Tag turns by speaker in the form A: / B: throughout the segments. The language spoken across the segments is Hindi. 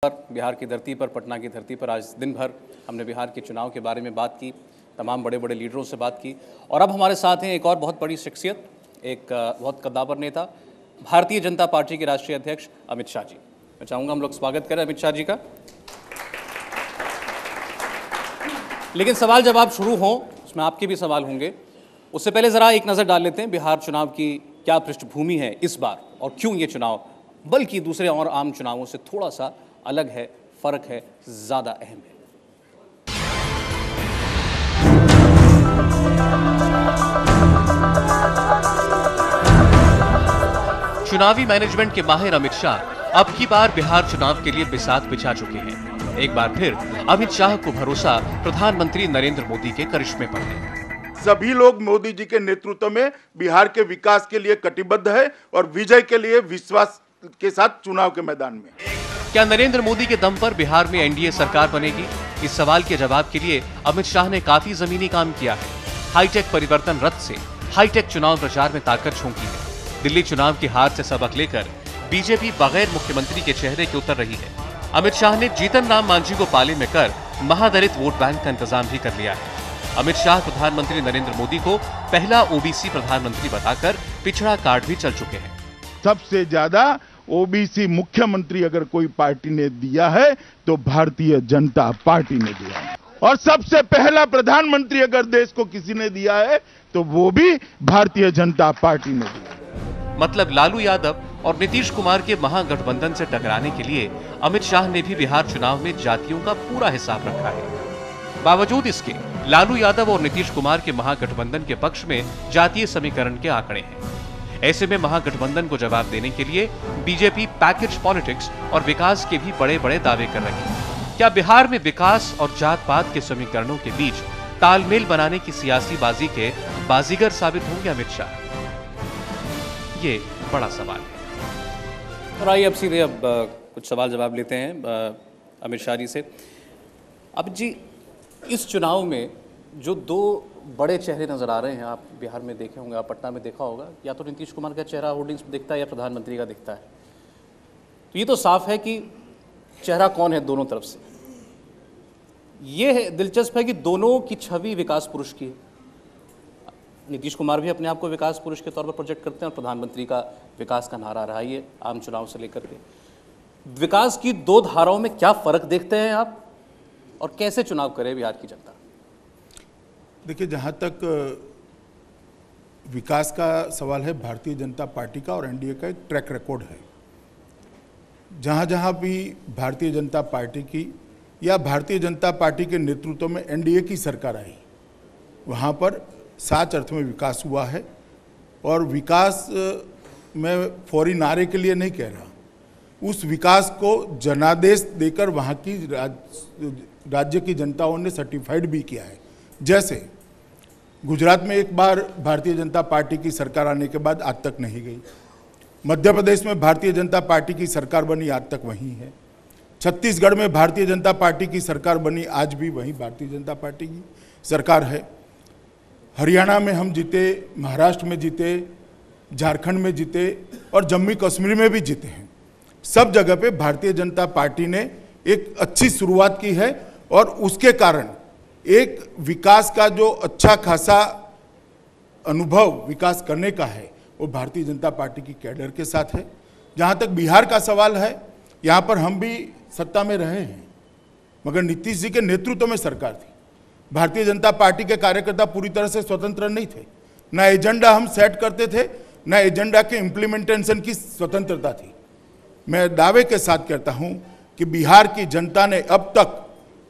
A: बिहार की धरती पर, पटना की धरती पर आज दिन भर हमने बिहार के चुनाव के बारे में बात की, तमाम बड़े बड़े लीडरों से बात की। और अब हमारे साथ हैं एक और बहुत बड़ी शख्सियत, एक बहुत कद्दावर नेता, भारतीय जनता पार्टी के राष्ट्रीय अध्यक्ष अमित शाह जी। मैं चाहूँगा हम लोग स्वागत करें अमित शाह जी का। लेकिन सवाल जवाब शुरू हों, उसमें आपके भी सवाल होंगे। उससे पहले ज़रा एक नज़र डाल लेते हैं बिहार चुनाव की क्या पृष्ठभूमि है इस बार, और क्यों ये चुनाव बल्कि दूसरे और आम चुनावों से थोड़ा सा अलग है, फ़र्क है, ज़्यादा अहम है।
B: चुनावी मैनेजमेंट के माहिर अमित शाह अब की बार बिहार चुनाव के लिए बिसात बिछा चुके हैं। एक बार फिर अमित शाह को भरोसा प्रधानमंत्री नरेंद्र मोदी के करिश्मे पर है।
C: सभी लोग मोदी जी के नेतृत्व में बिहार के विकास के लिए कटिबद्ध है और विजय के लिए विश्वास के साथ चुनाव के मैदान में।
B: क्या नरेंद्र मोदी के दम पर बिहार में एनडीए सरकार बनेगी? इस सवाल के जवाब के लिए अमित शाह ने काफी जमीनी काम किया है। हाईटेक परिवर्तन रथ से हाईटेक चुनाव प्रचार में ताकत झोंकी है। दिल्ली चुनाव की हार से सबक लेकर बीजेपी बगैर मुख्यमंत्री के चेहरे के उतर रही है। अमित शाह ने जीतन राम मांझी को पाले में कर महादलित वोट बैंक का इंतजाम भी कर लिया है। अमित शाह प्रधानमंत्री नरेंद्र मोदी को पहला ओबीसी प्रधानमंत्री बताकर पिछड़ा कार्ड भी चल चुके हैं।
C: सबसे ज्यादा ओबीसी मुख्यमंत्री अगर कोई पार्टी ने दिया है तो भारतीय जनता पार्टी ने दिया है, और सबसे पहला प्रधानमंत्री अगर देश को किसी ने दिया है तो वो भी भारतीय जनता पार्टी ने दिया।
B: मतलब लालू यादव और नीतीश कुमार के महागठबंधन से टकराने के लिए अमित शाह ने भी बिहार चुनाव में जातियों का पूरा हिसाब रखा है। बावजूद इसके लालू यादव और नीतीश कुमार के महागठबंधन के पक्ष में जातीय समीकरण के आंकड़े हैं। ऐसे में महागठबंधन को जवाब देने के लिए बीजेपी पैकेज पॉलिटिक्स और विकास के भी बड़े बड़े दावे कर रही है। क्या बिहार में विकास और जात पात के समीकरणों के बीच तालमेल बनाने की सियासी बाजी के बाजीगर साबित होंगे अमित शाह? ये बड़ा सवाल है।
A: और आइए अब सीधे कुछ सवाल जवाब लेते हैं अमित शाह जी से। अब जी, इस चुनाव में जो दो बड़े चेहरे नजर आ रहे हैं, आप बिहार में देखे होंगे, आप पटना में देखा होगा, या तो नीतीश कुमार का चेहरा होर्डिंग्स में दिखता है या प्रधानमंत्री का दिखता है। तो ये तो साफ है कि चेहरा कौन है दोनों तरफ से। ये है दिलचस्प है कि दोनों की छवि विकास पुरुष की है। नीतीश कुमार भी अपने आप को विकास पुरुष के तौर पर प्रोजेक्ट करते हैं और प्रधानमंत्री का विकास का नारा रहा है आम चुनाव से लेकर के। विकास की दो धाराओं में क्या फर्क देखते हैं आप, और कैसे चुनाव करे बिहार की जनता?
C: देखिए, जहाँ तक विकास का सवाल है, भारतीय जनता पार्टी का और एनडीए का एक ट्रैक रिकॉर्ड है। जहाँ जहाँ भी भारतीय जनता पार्टी की या भारतीय जनता पार्टी के नेतृत्व में एनडीए की सरकार आई, वहाँ पर सच अर्थ में विकास हुआ है। और विकास मैं फौरी नारे के लिए नहीं कह रहा, उस विकास को जनादेश देकर वहाँ की राज्य की जनताओं ने सर्टिफाइड भी किया है। जैसे गुजरात में एक बार भारतीय जनता पार्टी की सरकार आने के बाद आज तक नहीं गई। मध्य प्रदेश में भारतीय जनता पार्टी की सरकार बनी, आज तक वहीं है। छत्तीसगढ़ में भारतीय जनता पार्टी की सरकार बनी, आज भी वहीं भारतीय जनता पार्टी की सरकार है। हरियाणा में हम जीते, महाराष्ट्र में जीते, झारखंड में जीते और जम्मू कश्मीर में भी जीते हैं। सब जगह पे भारतीय जनता पार्टी ने एक अच्छी शुरुआत की है, और उसके कारण एक विकास का जो अच्छा खासा अनुभव विकास करने का है वो भारतीय जनता पार्टी की कैडर के साथ है। जहाँ तक बिहार का सवाल है, यहाँ पर हम भी सत्ता में रहे हैं, मगर नीतीश जी के नेतृत्व में सरकार थी। भारतीय जनता पार्टी के कार्यकर्ता पूरी तरह से स्वतंत्र नहीं थे। ना एजेंडा हम सेट करते थे, ना एजेंडा के इम्प्लीमेंटेशन की स्वतंत्रता थी। मैं दावे के साथ कहता हूँ कि बिहार की जनता ने अब तक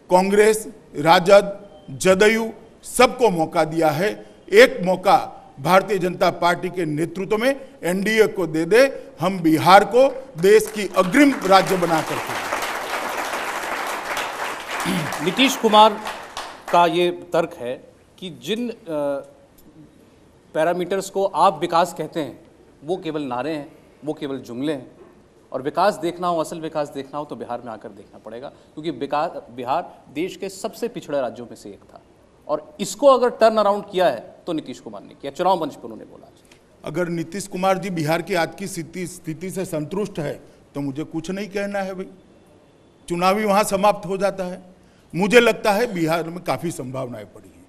C: कांग्रेस, राजद, जदयू सबको मौका दिया है। एक मौका भारतीय जनता पार्टी के नेतृत्व में एनडीए को दे दे, हम बिहार को देश की अग्रिम राज्य बना करके।
A: नीतीश कुमार का ये तर्क है कि जिन पैरामीटर्स को आप विकास कहते हैं वो केवल नारे हैं, वो केवल जुमले हैं, और विकास देखना हो, असल विकास देखना हो तो बिहार में आकर देखना पड़ेगा, क्योंकि बिहार देश के सबसे पिछड़े राज्यों में से एक था, और इसको अगर टर्न अराउंड किया है तो नीतीश कुमार ने किया। चुनाव मंच पर उन्होंने बोला।
C: अगर नीतीश कुमार जी बिहार की आज की स्थिति से संतुष्ट है तो मुझे कुछ नहीं कहना है भाई। चुनावी वहां समाप्त हो जाता है। मुझे लगता है बिहार में काफी संभावनाएं पड़ी हैं।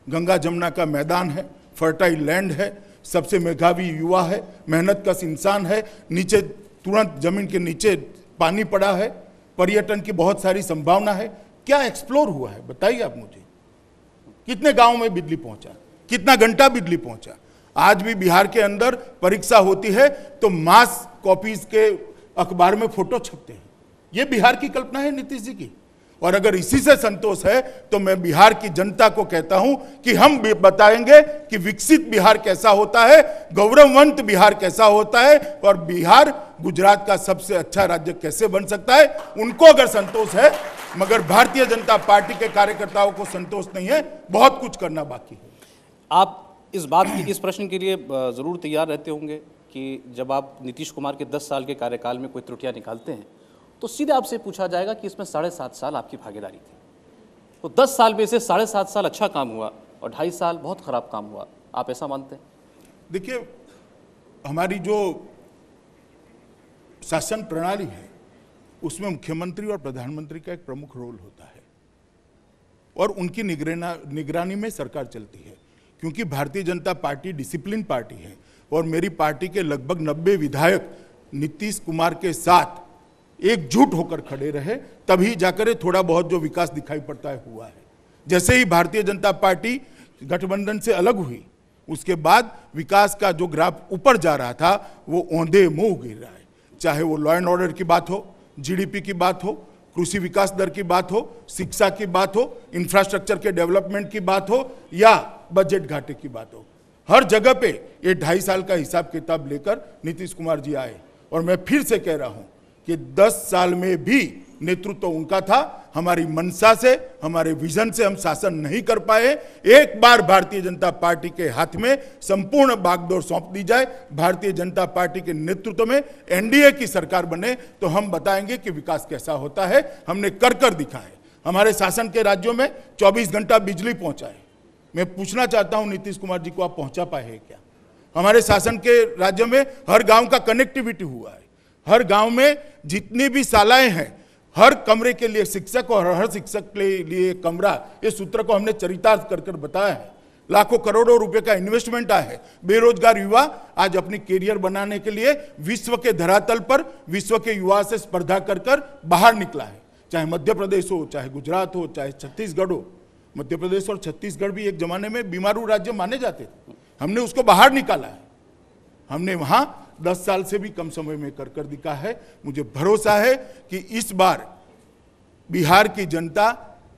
C: गंगा जमुना का मैदान है, फर्टाइल लैंड है, सबसे मेधावी युवा है, मेहनत कश इंसान है, नीचे तुरंत जमीन के नीचे पानी पड़ा है, पर्यटन की बहुत सारी संभावना है। क्या एक्सप्लोर हुआ है बताइए आप मुझे। कितने गांव में बिजली पहुंचा, कितना घंटा बिजली पहुंचा। आज भी बिहार के अंदर परीक्षा होती है तो मास कॉपीज के अखबार में फोटो छपते हैं। यह बिहार की कल्पना है नीतीश जी की। और अगर इसी से संतोष है तो मैं बिहार की जनता को कहता हूं कि हम भी बताएंगे कि विकसित बिहार कैसा होता है, गौरववंत बिहार कैसा होता है, और बिहार गुजरात का सबसे अच्छा राज्य कैसे बन सकता है। उनको अगर संतोष है, मगर भारतीय जनता पार्टी के कार्यकर्ताओं को संतोष नहीं है। बहुत कुछ करना बाकी है।
A: आप इस प्रश्न के लिए जरूर तैयार रहते होंगे कि जब आप नीतीश कुमार के 10 साल के कार्यकाल में कोई त्रुटियां निकालते हैं तो सीधे आपसे पूछा जाएगा कि इसमें 7.5 साल आपकी भागीदारी थी। तो 10 साल में से 7.5 साल अच्छा काम हुआ और 2.5 साल बहुत खराब काम हुआ। आप ऐसा मानते हैं?
C: देखिए, हमारी जो शासन प्रणाली है उसमें मुख्यमंत्री और प्रधानमंत्री का एक प्रमुख रोल होता है और उनकी निगरानी में सरकार चलती है। क्योंकि Bharatiya Janata party discipline party है और मेरी पार्टी के लगभग 90 विधायक नीतीश कुमार के साथ एकजुट होकर खड़े रहे, तभी जाकर थोड़ा बहुत जो विकास दिखाई पड़ता है हुआ है। जैसे ही भारतीय जनता पार्टी गठबंधन से अलग हुई, उसके बाद विकास का जो ग्राफ ऊपर जा रहा था वो औंधे मुंह गिर रहा है। चाहे वो लॉ एंड ऑर्डर की बात हो, जीडीपी की बात हो, कृषि विकास दर की बात हो, शिक्षा की बात हो, इंफ्रास्ट्रक्चर के डेवलपमेंट की बात हो या बजट घाटे की बात हो, हर जगह पे ये 2.5 साल का हिसाब किताब लेकर नीतीश कुमार जी आए। और मैं फिर से कह रहा हूं कि 10 साल में भी नेतृत्व उनका था। हमारी मंशा से, हमारे विजन से हम शासन नहीं कर पाए। एक बार भारतीय जनता पार्टी के हाथ में संपूर्ण बागडोर सौंप दी जाए, भारतीय जनता पार्टी के नेतृत्व में एनडीए की सरकार बने, तो हम बताएंगे कि विकास कैसा होता है। हमने कर दिखाए। हमारे शासन के राज्यों में 24 घंटा बिजली पहुंचाए। मैं पूछना चाहता हूं नीतीश कुमार जी को, आप पहुंचा पाए हैं क्या? हमारे शासन के राज्य में हर गांव का कनेक्टिविटी हुआ है। हर गांव में जितनी भी शालाएं हैं, हर कमरे के लिए शिक्षक और हर शिक्षक के लिए कमरा, इस सूत्र को हमने चरितार्थ कर बताया है। लाखों करोड़ों रुपए का इन्वेस्टमेंट आया है। बेरोजगार युवा आज अपनी कैरियर बनाने के लिए विश्व के धरातल पर विश्व के युवा से स्पर्धा कर बाहर निकला है। चाहे मध्य प्रदेश हो, चाहे गुजरात हो, चाहे छत्तीसगढ़ हो। मध्य प्रदेश और छत्तीसगढ़ भी एक जमाने में बीमारू राज्य माने जाते थे। हमने उसको बाहर निकाला है। हमने वहां 10 साल से भी कम समय में कर दिखा है। मुझे भरोसा है कि इस बार बिहार की जनता,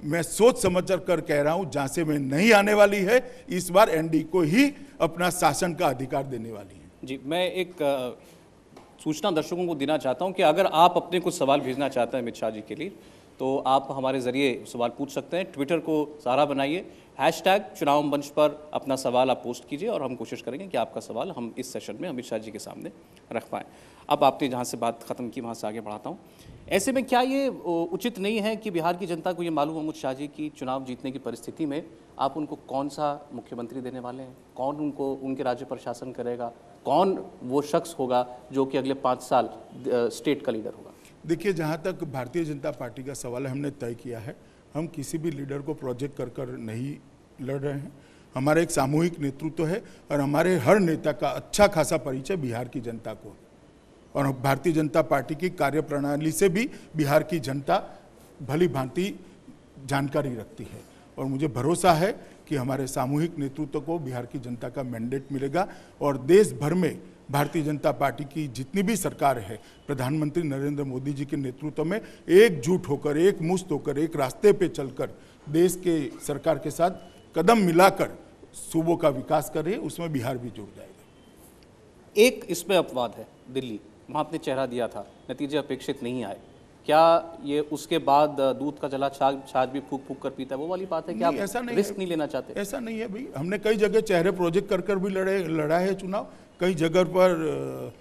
C: मैं सोच समझ कर कह रहा हूं, जहां से मैं नहीं आने वाली है। इस बार एनडीए को ही अपना शासन का अधिकार देने वाली है।
A: जी, मैं एक सूचना दर्शकों को देना चाहता हूं कि अगर आप अपने कुछ सवाल भेजना चाहते हैं अमित शाह जी के लिए, तो आप हमारे ज़रिए सवाल पूछ सकते हैं। ट्विटर को सहारा बनाइए, #चुनाव मंच पर अपना सवाल आप पोस्ट कीजिए और हम कोशिश करेंगे कि आपका सवाल हम इस सेशन में अमित शाह जी के सामने रख पाएँ। अब आपने जहाँ से बात ख़त्म की वहाँ से आगे बढ़ाता हूँ। ऐसे में क्या ये उचित नहीं है कि बिहार की जनता को ये मालूम अमित शाह जी की चुनाव जीतने की परिस्थिति में आप उनको कौन सा मुख्यमंत्री देने वाले हैं, कौन उनको उनके राज्य पर शासन करेगा, कौन वो शख्स होगा जो कि अगले 5 साल स्टेट का लीडर होगा?
C: देखिए, जहाँ तक भारतीय जनता पार्टी का सवाल है, हमने तय किया है, हम किसी भी लीडर को प्रोजेक्ट कर नहीं लड़ रहे हैं। हमारा एक सामूहिक नेतृत्व है और हमारे हर नेता का अच्छा खासा परिचय बिहार की जनता को, और भारतीय जनता पार्टी की कार्यप्रणाली से भी बिहार की जनता भली भांति जानकारी रखती है। और मुझे भरोसा है कि हमारे सामूहिक नेतृत्व को बिहार की जनता का मैंडेट मिलेगा और देश भर में भारतीय जनता पार्टी की जितनी भी सरकार है, प्रधानमंत्री नरेंद्र मोदी जी के नेतृत्व में एकजुट होकर, एक मुश्त होकर, एक रास्ते पे चलकर देश के सरकार के साथ कदम मिलाकर सूबों का विकास करे, उसमें बिहार भी जुड़ जाएगा।
A: एक इसमें अपवाद है, दिल्ली, वहाँ आपने चेहरा दिया था, नतीजे अपेक्षित नहीं आए। क्या ये उसके बाद दूध का जला छाछ भी फूक फूक कर पीता है, वो वाली बात है? क्या आप रिस्क नहीं लेना चाहते?
C: ऐसा नहीं है भाई, हमने कई जगह चेहरे प्रोजेक्ट कर भी लड़ा है चुनाव, कई जगह पर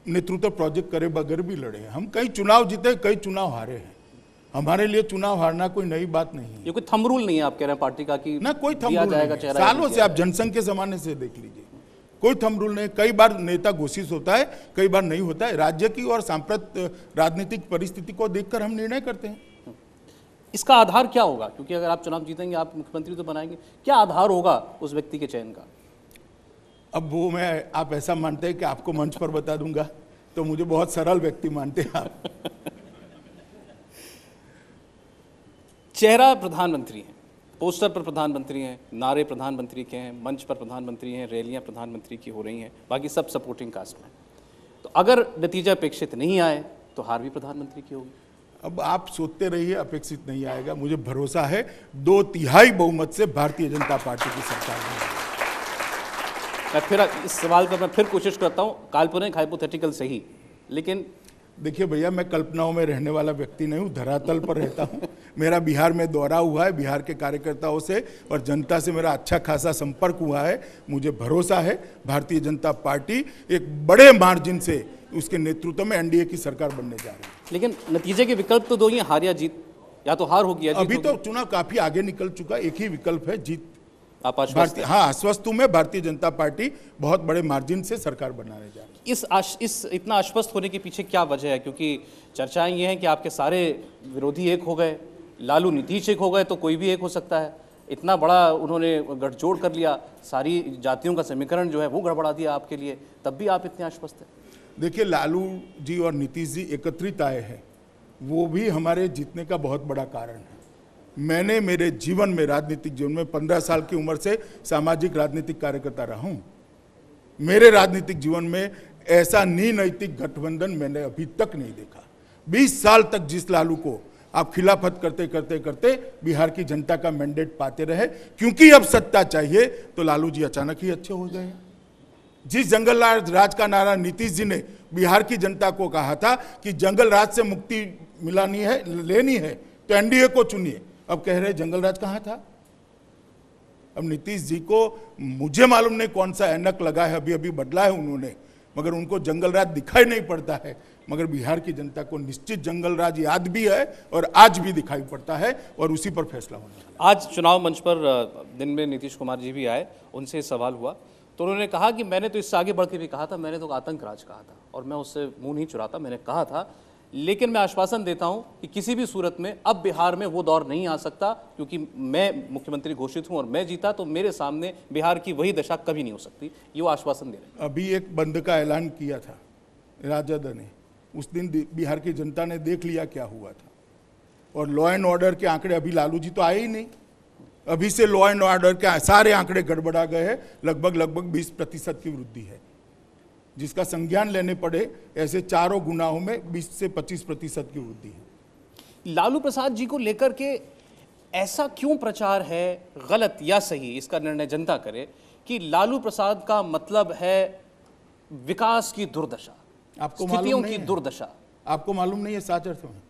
C: नेतृत्व प्रोजेक्ट करे बगैर भी लड़े हैं। हम कई चुनाव जीते, कई चुनाव हारे हैं। हमारे लिए चुनाव हारना कोई नई बात नहीं है।
A: ये कोई थंब रूल नहीं है आप कह रहे हैं पार्टी का कि
C: ना, कोई थंब रूल नहीं है। सालों से आप जनसंघ के जमाने से देख लीजिए, कोई थंब रूल नहीं। कई बार नेता घोषित होता है, कई बार नहीं होता है। राज्य की और सांप्रत राजनीतिक परिस्थिति को देखकर हम निर्णय करते हैं।
A: इसका आधार क्या होगा? क्योंकि अगर आप चुनाव जीतेंगे, आप मुख्यमंत्री तो बनाएंगे, क्या आधार होगा उस व्यक्ति के चयन का?
C: अब वो मैं, आप ऐसा मानते हैं कि आपको मंच पर बता दूंगा, तो मुझे बहुत सरल व्यक्ति मानते हैं आप।
A: चेहरा प्रधानमंत्री है, पोस्टर पर प्रधानमंत्री हैं, नारे प्रधानमंत्री के हैं, मंच पर प्रधानमंत्री हैं, रैलियां प्रधानमंत्री की हो रही हैं, बाकी सब सपोर्टिंग कास्ट में। तो अगर नतीजा अपेक्षित नहीं आए तो हार भी प्रधानमंत्री की होगी।
C: अब आप सोचते रहिए, अपेक्षित नहीं आएगा। मुझे भरोसा है 2/3 बहुमत से भारतीय जनता पार्टी की सरकार बनेगी।
A: मैं फिर इस सवाल पर मैं फिर कोशिश करता हूँ, काल्पनिक हाइपोथेटिकल सही, लेकिन
C: देखिए भैया, मैं कल्पनाओं में रहने वाला व्यक्ति नहीं हूँ, धरातल पर रहता हूँ। मेरा बिहार में दौरा हुआ है, बिहार के कार्यकर्ताओं से और जनता से मेरा अच्छा खासा संपर्क हुआ है। मुझे भरोसा है भारतीय जनता पार्टी एक बड़े मार्जिन से उसके नेतृत्व में एनडीए की सरकार बनने जा रही है।
A: लेकिन नतीजे के विकल्प तो दो ही हैं, हार या जीत। या तो हार होगी या जीत
C: अभी
A: होगी।
C: तो चुनाव काफी आगे निकल चुका, एक ही विकल्प है, जीत।
A: आप आश्वस्त हैं?
C: हाँ, आश्वस्त हूं मैं। भारतीय जनता पार्टी बहुत बड़े मार्जिन से सरकार बनाने जा रही है।
A: इस इतना आश्वस्त होने के पीछे क्या वजह है? क्योंकि चर्चाएं ये हैं कि आपके सारे विरोधी एक हो गए, लालू नीतीश एक हो गए, तो कोई भी एक हो सकता है। इतना बड़ा उन्होंने गठजोड़ कर लिया, सारी जातियों का समीकरण जो है वो गड़बड़ा दिया आपके लिए, तब भी आप इतने आश्वस्त हैं।
C: देखिए, लालू जी और नीतीश जी एकत्रित आए हैं, वो भी हमारे जीतने का बहुत बड़ा कारण है। मैंने मेरे जीवन में, राजनीतिक जीवन में 15 साल की उम्र से सामाजिक राजनीतिक कार्यकर्ता रहा हूं। मेरे राजनीतिक जीवन में ऐसा नीनैतिक गठबंधन मैंने अभी तक नहीं देखा। 20 साल तक जिस लालू को आप खिलाफत करते करते करते बिहार की जनता का मैंडेट पाते रहे, क्योंकि अब सत्ता चाहिए, तो लालू जी अचानक ही अच्छे हो गए। जिस जंगल राज का नारा नीतीश जी ने बिहार की जनता को कहा था कि जंगल राज से मुक्ति मिलानी है, लेनी है, तो एनडीए को चुनिए, अब कह रहे जंगल राज कहाँ था। अब नीतीश जी को मुझे मालूम नहीं कौन सा ऐनक लगा है, अभी अभी बदला है उन्होंने, मगर उनको जंगल राज दिखाई नहीं पड़ता है। मगर बिहार की जनता को निश्चित जंगल राज याद भी है और आज भी दिखाई पड़ता है, और उसी पर फैसला होने वाला है।
A: आज चुनाव मंच पर दिन में नीतीश कुमार जी भी आए, उनसे सवाल हुआ तो उन्होंने कहा कि मैंने तो इससे आगे बढ़ के भी कहा था, मैंने तो आतंक राज कहा था और मैं उससे मुंह नहीं चुराता, मैंने कहा था। लेकिन मैं आश्वासन देता हूं कि किसी भी सूरत में अब बिहार में वो दौर नहीं आ सकता, क्योंकि मैं मुख्यमंत्री घोषित हूं और मैं जीता तो मेरे सामने बिहार की वही दशा कभी नहीं हो सकती। ये वो आश्वासन दे रहे हैं।
C: अभी एक बंद का ऐलान किया था राजद ने, उस दिन बिहार की जनता ने देख लिया क्या हुआ था। और लॉ एंड ऑर्डर के आंकड़े, अभी लालू जी तो आए ही नहीं, अभी से लॉ एंड ऑर्डर के सारे आंकड़े गड़बड़ा गए हैं। लगभग 20% की वृद्धि है, जिसका संज्ञान लेने पड़े ऐसे चारों गुनाहों में 20 से 25% की वृद्धि है।
A: लालू प्रसाद जी को लेकर के ऐसा क्यों प्रचार है, गलत या सही, इसका निर्णय जनता करे, कि लालू प्रसाद का मतलब है विकास की दुर्दशा,
C: आपको
A: स्थितियों
C: मालूम
A: की
C: नहीं है?
A: दुर्दशा?
C: आपको मालूम नहीं है सच अर्थ में?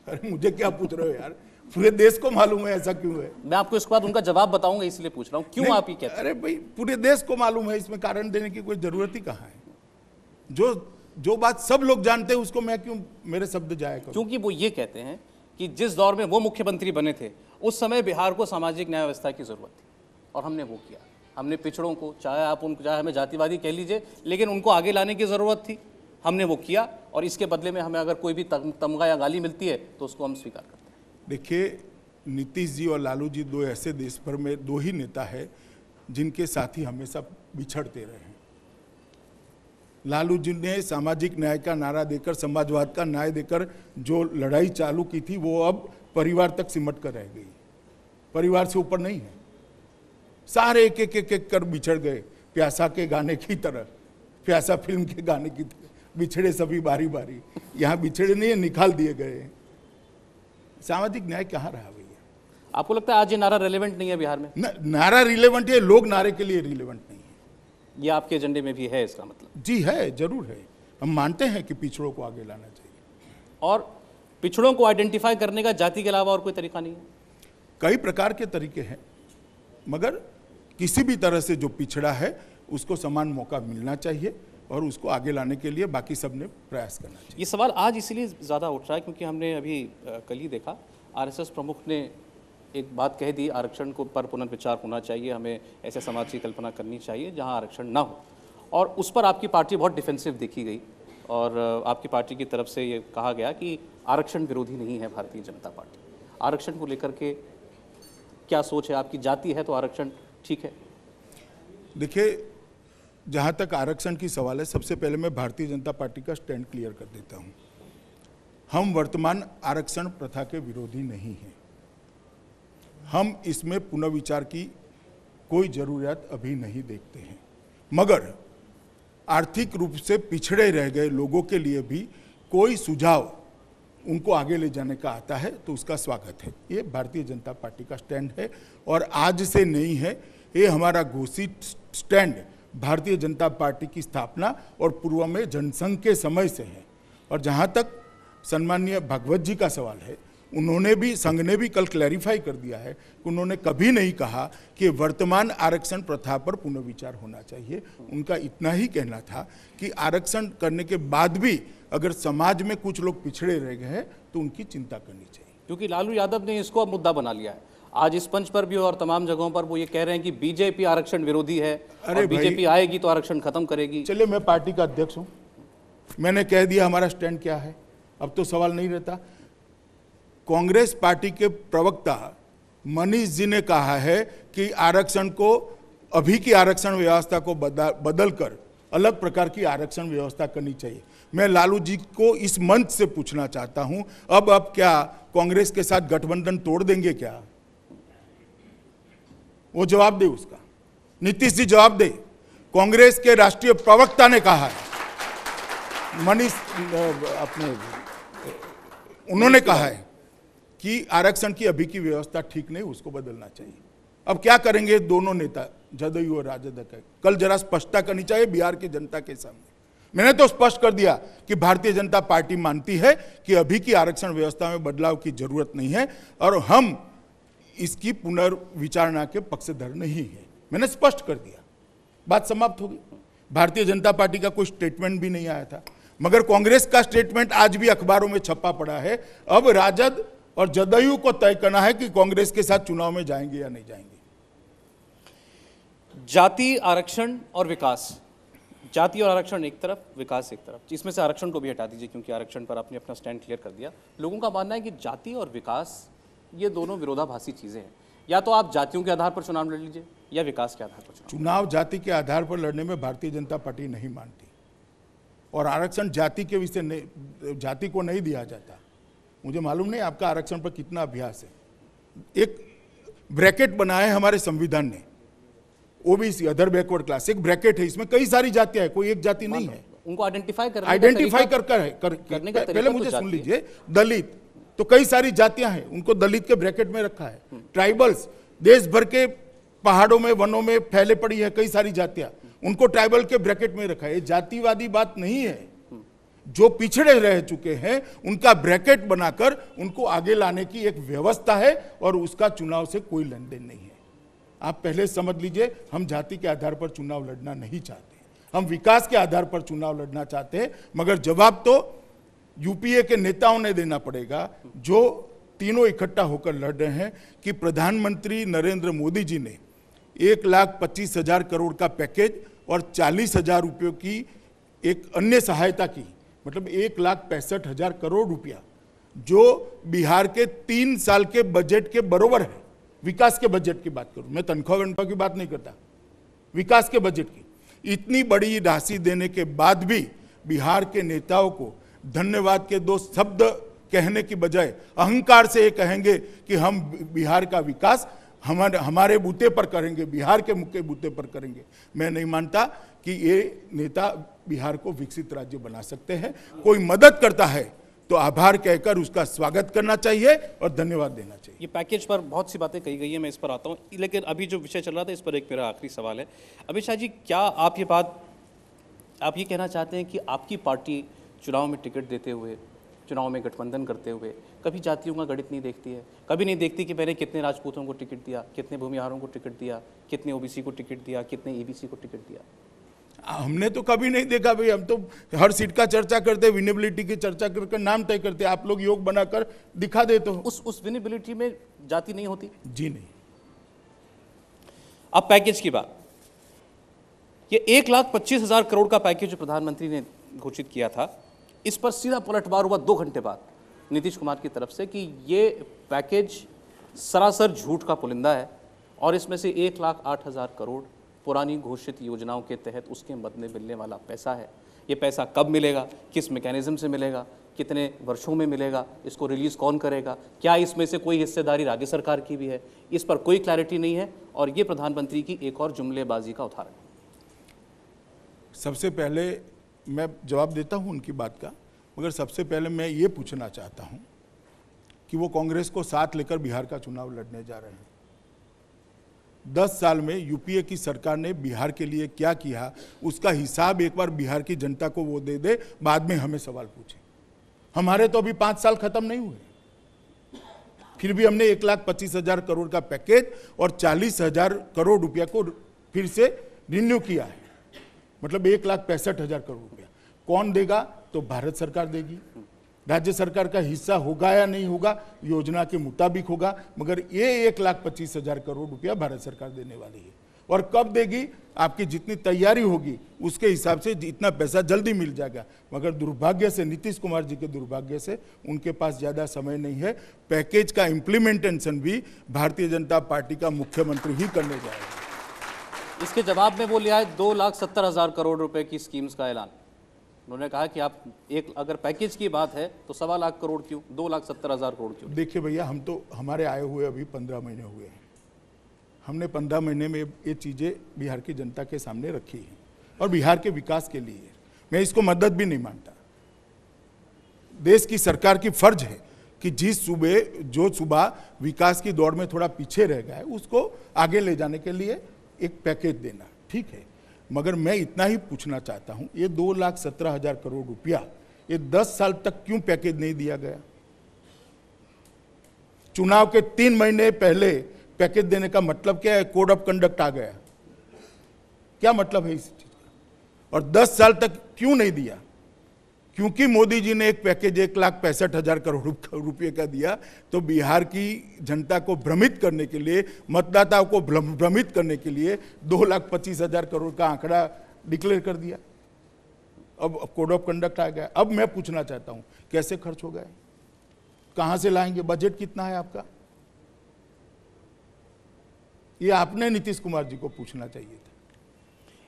C: अरे मुझे क्या पूछ रहे हो यार, पूरे देश को मालूम है ऐसा क्यों है।
A: मैं आपको इसके बाद उनका जवाब बताऊंगा, इसलिए पूछ रहा हूं क्यों आप ये कहते हैं।
C: अरे भाई, पूरे देश को मालूम है, इसमें कारण देने की कोई जरूरत ही कहाँ है। जो बात सब लोग जानते हैं उसको मैं क्यों मेरे शब्द जाया करूं।
A: क्योंकि वो ये कहते हैं कि जिस दौर में वो मुख्यमंत्री बने थे उस समय बिहार को सामाजिक न्याय व्यवस्था की जरूरत थी और हमने वो किया। हमने पिछड़ों को, चाहे आप उनको, चाहे हमें जातिवादी कह लीजिए, लेकिन उनको आगे लाने की जरूरत थी, हमने वो किया और इसके बदले में हमें अगर कोई भी तमगा या गाली मिलती है तो उसको हम स्वीकार करते हैं।
C: देखिए, नीतीश जी और लालू जी दो ऐसे देश भर में दो ही नेता है जिनके साथी हमेशा बिछड़ते रहे हैं। लालू जी ने सामाजिक न्याय का नारा देकर, समाजवाद का न्याय देकर जो लड़ाई चालू की थी, वो अब परिवार तक सिमट कर रह गई, परिवार से ऊपर नहीं है। सारे एक एक कर बिछड़ गए, प्यासा के गाने की तरह, प्यासा फिल्म के गाने की तरह, बिछड़े सभी बारी बारी। यहाँ बिछड़े नहीं है, निकाल दिए गए। सामाजिक न्याय कहाँ रहा भैया?
A: आपको लगता है आज ये नारा रेलेवेंट नहीं है बिहार में?
C: नारा रिलेवेंट है, लोग नारे के लिए रिलेवेंट नहीं है।
A: ये आपके एजेंडे में भी है इसका मतलब?
C: जी है, जरूर है। हम मानते हैं कि पिछड़ों को आगे लाना चाहिए।
A: और पिछड़ों को आइडेंटिफाई करने का जाति के अलावा और कोई तरीका नहीं है?
C: कई प्रकार के तरीके हैं, मगर किसी भी तरह से जो पिछड़ा है उसको समान मौका मिलना चाहिए और उसको आगे लाने के लिए बाकी सब ने प्रयास करना चाहिए।
A: ये सवाल आज इसलिए ज़्यादा उठ रहा है क्योंकि हमने अभी कल ही देखा आरएसएस प्रमुख ने एक बात कह दी, आरक्षण को पर पुनर्विचार होना चाहिए, हमें ऐसे समाज की कल्पना करनी चाहिए जहां आरक्षण ना हो, और उस पर आपकी पार्टी बहुत डिफेंसिव देखी गई और आपकी पार्टी की तरफ से ये कहा गया कि आरक्षण विरोधी नहीं है भारतीय जनता पार्टी। आरक्षण को लेकर के क्या सोच है आपकी? जाति है तो आरक्षण ठीक है?
C: देखिए, जहाँ तक आरक्षण की सवाल है, सबसे पहले मैं भारतीय जनता पार्टी का स्टैंड क्लियर कर देता हूँ। हम वर्तमान आरक्षण प्रथा के विरोधी नहीं हैं। हम इसमें पुनर्विचार की कोई ज़रूरत अभी नहीं देखते हैं, मगर आर्थिक रूप से पिछड़े रह गए लोगों के लिए भी कोई सुझाव उनको आगे ले जाने का आता है तो उसका स्वागत है। ये भारतीय जनता पार्टी का स्टैंड है और आज से नहीं है, ये हमारा घोषित स्टैंड भारतीय जनता पार्टी की स्थापना और पूर्व में जनसंघ के समय से है। और जहाँ तक सम्माननीय भागवत जी का सवाल है, उन्होंने भी, संघ ने भी कल क्लैरिफाई कर दिया है कि उन्होंने कभी नहीं कहा कि वर्तमान आरक्षण प्रथा पर पुनर्विचार होना चाहिए। उनका इतना ही कहना था कि आरक्षण करने के बाद भी अगर समाज में कुछ लोग पिछड़े रह गए हैं तो उनकी चिंता करनी चाहिए।
A: क्योंकि लालू यादव ने इसको अब मुद्दा बना लिया है, आज इस मंच पर भी और तमाम जगहों पर वो ये कह रहे हैं कि बीजेपी आरक्षण विरोधी है और बीजेपी आएगी तो आरक्षण खत्म करेगी।
C: चलिए, मैं पार्टी का अध्यक्ष हूं, मैंने कह दिया हमारा स्टैंड क्या है, अब तो सवाल नहीं रहता। कांग्रेस पार्टी के प्रवक्ता मनीष जी ने कहा है कि आरक्षण को, अभी की आरक्षण व्यवस्था को बदलकर अलग प्रकार की आरक्षण व्यवस्था करनी चाहिए। मैं लालू जी को इस मंच से पूछना चाहता हूं, अब क्या कांग्रेस के साथ गठबंधन तोड़ देंगे क्या? वो जवाब दे उसका, नीतीश जी जवाब दे। कांग्रेस के राष्ट्रीय प्रवक्ता ने कहा है, मनीष उन्होंने कहा है कि आरक्षण की अभी की व्यवस्था ठीक नहीं, उसको बदलना चाहिए। अब क्या करेंगे दोनों नेता, जदयू और राजद का? कल जरा स्पष्टता करनी चाहिए बिहार की जनता के सामने। मैंने तो स्पष्ट कर दिया कि भारतीय जनता पार्टी मानती है कि अभी की आरक्षण व्यवस्था में बदलाव की जरूरत नहीं है और हम इसकी पुनर्विचारणा के पक्षधर नहीं है। मैंने स्पष्ट कर दिया, बात समाप्त हो गई। भारतीय जनता पार्टी का कोई स्टेटमेंट भी नहीं आया था, मगर कांग्रेस का स्टेटमेंट आज भी अखबारों में छपा पड़ा है। अब राजद और जदयू को तय करना है कि कांग्रेस के साथ चुनाव में जाएंगे या नहीं जाएंगे।
A: जाति, आरक्षण और विकास, जाति और आरक्षण एक तरफ, विकास एक तरफ, इसमें से आरक्षण को भी हटा दीजिए क्योंकि आरक्षण पर आपने अपना स्टैंड क्लियर कर दिया। लोगों का मानना है कि जाति और विकास ये दोनों विरोधाभासी चीजें हैं, या तो आप जातियों के आधार पर चुनाव लड़ लीजिए या विकास के आधार पर
C: चुनाव जाति के आधार पर लड़ने में भारतीय जनता पार्टी नहीं मानती और आरक्षण जाति के विषय जाति को नहीं दिया जाता। मुझे मालूम नहीं आपका आरक्षण पर कितना अभ्यास है। एक ब्रैकेट बनाया है हमारे संविधान ने, ओबीसी, अदर बैकवर्ड क्लास, एक ब्रैकेट है, इसमें कई सारी जातियां हैं, कोई एक जाति नहीं है।
A: उनको आइडेंटिफाई करने
C: का पहले मुझे सुन लीजिए। दलित तो कई सारी जातियां हैं, उनको दलित के ब्रैकेट में रखा है। ट्राइबल्स, देश भर के पहाड़ों में, वनों में फैले पड़ी है कई सारी जातियां, उनको ट्राइबल के ब्रैकेट में रखा है। ये जातिवादी बात नहीं है। जो पिछड़े रह चुके हैं उनका ब्रैकेट बनाकर उनको आगे लाने की एक व्यवस्था है और उसका चुनाव से कोई लेन देन नहीं है। आप पहले समझ लीजिए, हम जाति के आधार पर चुनाव लड़ना नहीं चाहते, हम विकास के आधार पर चुनाव लड़ना चाहते हैं। मगर जवाब तो यूपीए के नेताओं ने देना पड़ेगा, जो तीनों इकट्ठा होकर लड़ रहे हैं कि प्रधानमंत्री नरेंद्र मोदी जी ने 1,25,000 करोड़ का पैकेज और 40,000 रुपयों की एक अन्य सहायता की, मतलब 1,65,000 करोड़ रुपया, जो बिहार के 3 साल के बजट के बरोबर है। विकास के बजट की बात करूं, मैं तनख्वाह वनख्वाह की बात नहीं करता, विकास के बजट की। इतनी बड़ी राशि देने के बाद भी बिहार के नेताओं को धन्यवाद के 2 शब्द कहने की बजाय अहंकार से ये कहेंगे कि हम बिहार का विकास हमारे बूते पर करेंगे, बिहार के मुख्य बूते पर करेंगे। मैं नहीं मानता कि ये नेता बिहार को विकसित राज्य बना सकते हैं। कोई मदद करता है तो आभार कहकर उसका स्वागत करना चाहिए और धन्यवाद देना चाहिए।
A: ये पैकेज पर बहुत सी बातें कही गई हैं, मैं इस पर आता हूँ, लेकिन अभी जो विषय चल रहा था इस पर एक मेरा आखिरी सवाल है। अमित शाह जी, क्या आप ये कहना चाहते हैं कि आपकी पार्टी चुनाव में टिकट देते हुए, चुनाव में गठबंधन करते हुए कभी जातियों का गणित नहीं देखती है? कभी नहीं देखती कि मैंने कितने राजपूतों को टिकट दिया, कितने भूमिहारों को टिकट दिया, कितने ओबीसी को टिकट दिया, कितने ईबीसी को टिकट दिया?
C: हमने तो कभी नहीं देखा भाई, हम तो हर सीट का चर्चा करते, विनेबिलिटी की चर्चा करके नाम तय करते, आप लोग योग बनाकर दिखा देते हो।
A: उस विनेबिलिटी में जाति नहीं होती?
C: जी नहीं।
A: अब पैकेज की बात, ये 1,25,000 करोड़ का पैकेज जो प्रधानमंत्री ने घोषित किया था, इस पर सीधा पलटवार हुआ 2 घंटे बाद नीतीश कुमार की तरफ से कि ये पैकेज सरासर झूठ का पुलिंदा है और इसमें से 1,08,000 करोड़ पुरानी घोषित योजनाओं के तहत उसके मद में मिलने वाला पैसा है। ये पैसा कब मिलेगा, किस मैकेनिज्म से मिलेगा, कितने वर्षों में मिलेगा, इसको रिलीज कौन करेगा, क्या इसमें से कोई हिस्सेदारी राज्य सरकार की भी है, इस पर कोई क्लैरिटी नहीं है और ये प्रधानमंत्री की एक और जुमलेबाजी का उदाहरण है।
C: सबसे पहले मैं जवाब देता हूं उनकी बात का, मगर सबसे पहले मैं ये पूछना चाहता हूं कि वो कांग्रेस को साथ लेकर बिहार का चुनाव लड़ने जा रहे हैं। 10 साल में यूपीए की सरकार ने बिहार के लिए क्या किया, उसका हिसाब एक बार बिहार की जनता को वो दे दे, बाद में हमें सवाल पूछे। हमारे तो अभी 5 साल खत्म नहीं हुए, फिर भी हमने 1,25,000 करोड़ का पैकेज और 40,000 करोड़ रुपया को फिर से रिन्यू किया है, मतलब 1,65,000 करोड़ रुपया। कौन देगा? तो भारत सरकार देगी। राज्य सरकार का हिस्सा होगा या नहीं होगा, योजना के मुताबिक होगा, मगर ये 1,25,000 करोड़ रुपया भारत सरकार देने वाली है। और कब देगी? आपकी जितनी तैयारी होगी उसके हिसाब से इतना पैसा जल्दी मिल जाएगा, मगर दुर्भाग्य से, नीतीश कुमार जी के दुर्भाग्य से, उनके पास ज़्यादा समय नहीं है। पैकेज का इम्प्लीमेंटेशन भी भारतीय जनता पार्टी का मुख्यमंत्री ही करने जाएगा।
A: इसके जवाब में वो लिया है 2,70,000 करोड़ रुपए की स्कीम्स का ऐलान। उन्होंने कहा कि आप अगर पैकेज की बात है तो 1.25 लाख करोड़ क्यों, 2,70,000 करोड़ क्यों?
C: देखिए भैया, हम तो, हमारे आए हुए अभी 15 महीने हुए हैं, हमने 15 महीने में ये चीज़ें बिहार की जनता के सामने रखी हैं और बिहार के विकास के लिए मैं इसको मदद भी नहीं मानता। देश की सरकार की फर्ज है कि जो सूबा विकास की दौड़ में थोड़ा पीछे रह गया है उसको आगे ले जाने के लिए एक पैकेज देना ठीक है, मगर मैं इतना ही पूछना चाहता हूं, ये 2,17,000 करोड़ रुपया ये 10 साल तक क्यों पैकेज नहीं दिया गया? चुनाव के 3 महीने पहले पैकेज देने का मतलब क्या है? कोड ऑफ कंडक्ट आ गया, क्या मतलब है इस चीज का? और 10 साल तक क्यों नहीं दिया? क्योंकि मोदी जी ने एक पैकेज 1,65,000 करोड़ रुपए का दिया, तो बिहार की जनता को भ्रमित करने के लिए, मतदाताओं को भ्रमित करने के लिए 2,25,000 करोड़ का आंकड़ा डिक्लेयर कर दिया। अब कोड ऑफ कंडक्ट आ गया। अब मैं पूछना चाहता हूं, कैसे खर्च हो गए, कहां से लाएंगे, बजट कितना है आपका? ये आपने नीतीश कुमार जी को पूछना चाहिए था।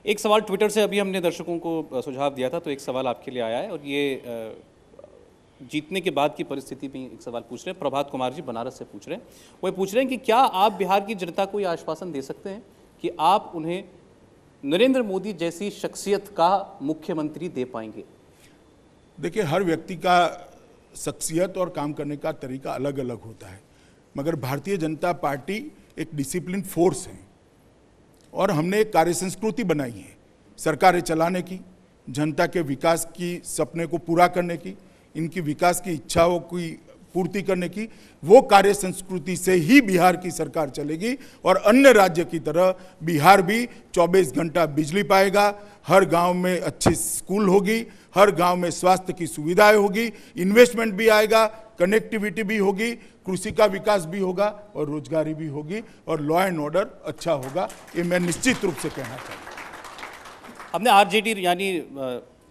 A: एक सवाल ट्विटर से अभी हमने दर्शकों को सुझाव दिया था, तो एक सवाल आपके लिए आया है और ये जीतने के बाद की परिस्थिति में एक सवाल पूछ रहे हैं। प्रभात कुमार जी बनारस से पूछ रहे हैं, वो पूछ रहे हैं कि क्या आप बिहार की जनता को ये आश्वासन दे सकते हैं कि आप उन्हें नरेंद्र मोदी जैसी शख्सियत का मुख्यमंत्री दे पाएंगे?
C: देखिए, हर व्यक्ति का शख्सियत और काम करने का तरीका अलग अलग होता है, मगर भारतीय जनता पार्टी एक डिसिप्लिन फोर्स है और हमने एक कार्य संस्कृति बनाई है सरकारें चलाने की, जनता के विकास की सपने को पूरा करने की, इनकी विकास की इच्छाओं की पूर्ति करने की। वो कार्य संस्कृति से ही बिहार की सरकार चलेगी और अन्य राज्य की तरह बिहार भी 24 घंटा बिजली पाएगा, हर गांव में अच्छी स्कूल होगी, हर गांव में स्वास्थ्य की सुविधाएं होगी, इन्वेस्टमेंट भी आएगा, कनेक्टिविटी भी होगी, कृषि का विकास भी होगा और रोजगारी भी होगी और लॉ एंड ऑर्डर अच्छा होगा। ये मैं निश्चित रूप से कहना चाहता हूँ।
A: हमने आरजेडी यानी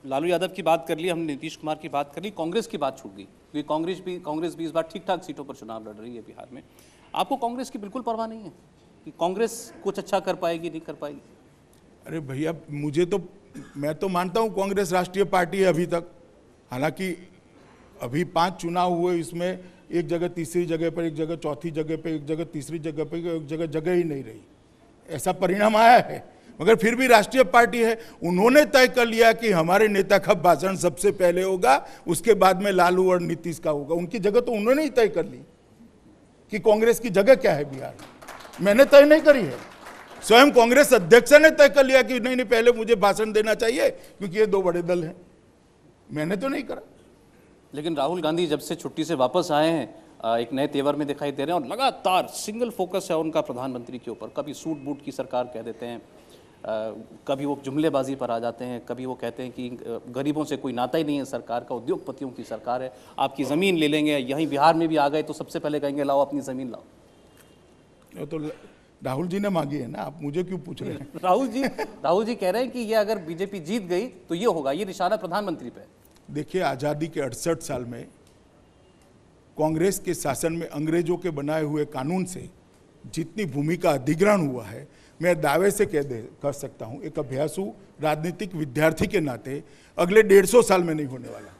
A: लालू यादव की बात कर ली, हमने नीतीश कुमार की बात कर ली, कांग्रेस की बात छूट गई क्योंकि कांग्रेस भी इस बार ठीक ठाक सीटों पर चुनाव लड़ रही है बिहार में। आपको कांग्रेस की बिल्कुल परवाह नहीं है कि कांग्रेस कुछ अच्छा कर पाएगी, नहीं कर पाएगी?
C: अरे भैया, मैं तो मानता हूँ कांग्रेस राष्ट्रीय पार्टी है अभी तक। हालांकि अभी 5 चुनाव हुए, इसमें एक जगह तीसरी जगह पर, एक जगह चौथी जगह पर, एक जगह तीसरी जगह पर, एक जगह ही नहीं रही, ऐसा परिणाम आया है, मगर फिर भी राष्ट्रीय पार्टी है। उन्होंने तय कर लिया कि हमारे नेता का भाषण सबसे पहले होगा, उसके बाद में लालू और नीतीश का होगा। उनकी जगह तो उन्होंने ही तय कर ली कि कांग्रेस की जगह क्या है बिहार में। मैंने तय नहीं करी है, स्वयं कांग्रेस अध्यक्ष ने तय कर लिया कि नहीं, पहले मुझे भाषण देना चाहिए क्योंकि ये 2 बड़े दल हैं। मैंने तो नहीं करा।
A: लेकिन राहुल गांधी जब से छुट्टी से वापस आए हैं एक नए तेवर में दिखाई दे रहे हैं और लगातार सिंगल फोकस है उनका प्रधानमंत्री के ऊपर। कभी सूट बूट की सरकार कह देते हैं, कभी वो जुमलेबाजी पर आ जाते हैं, कभी वो कहते हैं कि गरीबों से कोई नाता ही नहीं है सरकार का, उद्योगपतियों की सरकार है, आपकी ज़मीन ले लेंगे। यहीं बिहार में भी आ गए तो सबसे पहले कहेंगे लाओ अपनी ज़मीन लाओ।
C: वो तो राहुल जी ने मांगी है ना, आप मुझे क्यों पूछ रहे हैं?
A: राहुल जी कह रहे हैं कि ये अगर बीजेपी जीत गई तो ये होगा, ये निशाना प्रधानमंत्री पे।
C: देखिए, आज़ादी के 68 साल में कांग्रेस के शासन में अंग्रेजों के बनाए हुए कानून से जितनी भूमि का अधिग्रहण हुआ है, मैं दावे से कह सकता हूं, एक अभ्यासु राजनीतिक विद्यार्थी के नाते अगले 150 साल में नहीं होने वाला।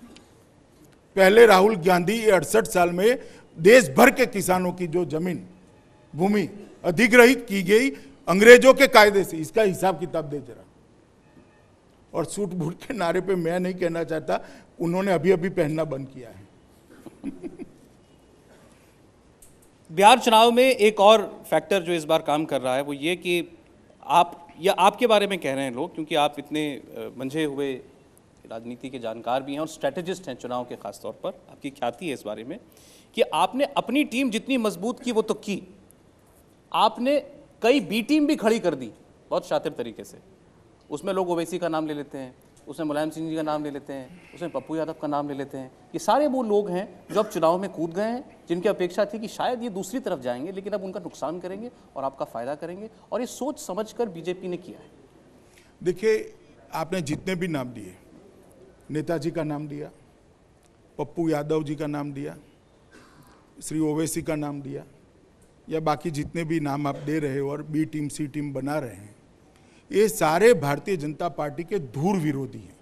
C: पहले राहुल गांधी 68 साल में देश भर के किसानों की जो जमीन भूमि अधिग्रहित की गई अंग्रेजों के कायदे से, इसका हिसाब किताब दे जरा। और सूट बूट के नारे पे मैं नहीं कहना चाहता, उन्होंने अभी अभी पहनना बंद किया है।
A: बिहार चुनाव में एक और फैक्टर जो इस बार काम कर रहा है वो ये कि आप या आपके बारे में कह रहे हैं लोग, क्योंकि आप इतने मंझे हुए राजनीति के जानकार भी हैं और स्ट्रेटेजिस्ट हैं चुनाव के, खास तौर पर आपकी ख्याति है इस बारे में कि आपने अपनी टीम जितनी मजबूत की वो तो की, आपने कई बी टीम भी खड़ी कर दी बहुत शातिर तरीके से। उसमें लोग ओवैसी का नाम ले लेते हैं, उसमें मुलायम सिंह जी का नाम ले लेते हैं, उसमें पप्पू यादव का नाम ले लेते हैं। ये सारे वो लोग हैं जो अब चुनाव में कूद गए हैं, जिनकी अपेक्षा थी कि शायद ये दूसरी तरफ जाएंगे, लेकिन अब उनका नुकसान करेंगे और आपका फायदा करेंगे, और ये सोच समझकर बीजेपी ने किया है।
C: देखिए, आपने जितने भी नाम दिए, नेताजी का नाम दिया, पप्पू यादव जी का नाम दिया, श्री ओवैसी का नाम दिया, या बाकी जितने भी नाम आप दे रहे हो और बी टीम सी टीम बना रहे हैं, ये सारे भारतीय जनता पार्टी के धूर विरोधी हैं।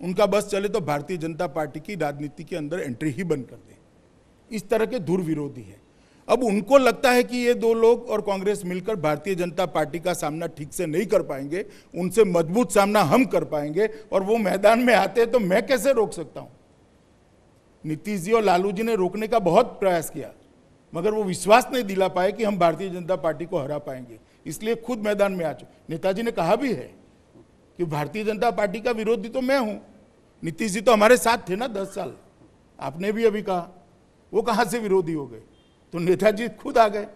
C: उनका बस चले तो भारतीय जनता पार्टी की राजनीति के अंदर एंट्री ही बंद कर दें, इस तरह के धूर विरोधी हैं। अब उनको लगता है कि ये दो लोग और कांग्रेस मिलकर भारतीय जनता पार्टी का सामना ठीक से नहीं कर पाएंगे, उनसे मजबूत सामना हम कर पाएंगे, और वो मैदान में आते हैं तो मैं कैसे रोक सकता हूं? नीतीश जी और लालू जी ने रोकने का बहुत प्रयास किया, मगर वो विश्वास नहीं दिला पाए कि हम भारतीय जनता पार्टी को हरा पाएंगे, इसलिए खुद मैदान में आ चुके। नेताजी ने कहा भी है कि भारतीय जनता पार्टी का विरोधी तो मैं हूं, नीतीश जी तो हमारे साथ थे ना 10 साल। आपने भी अभी कहा, वो कहां से विरोधी हो गए? तो नेताजी खुद आ गए।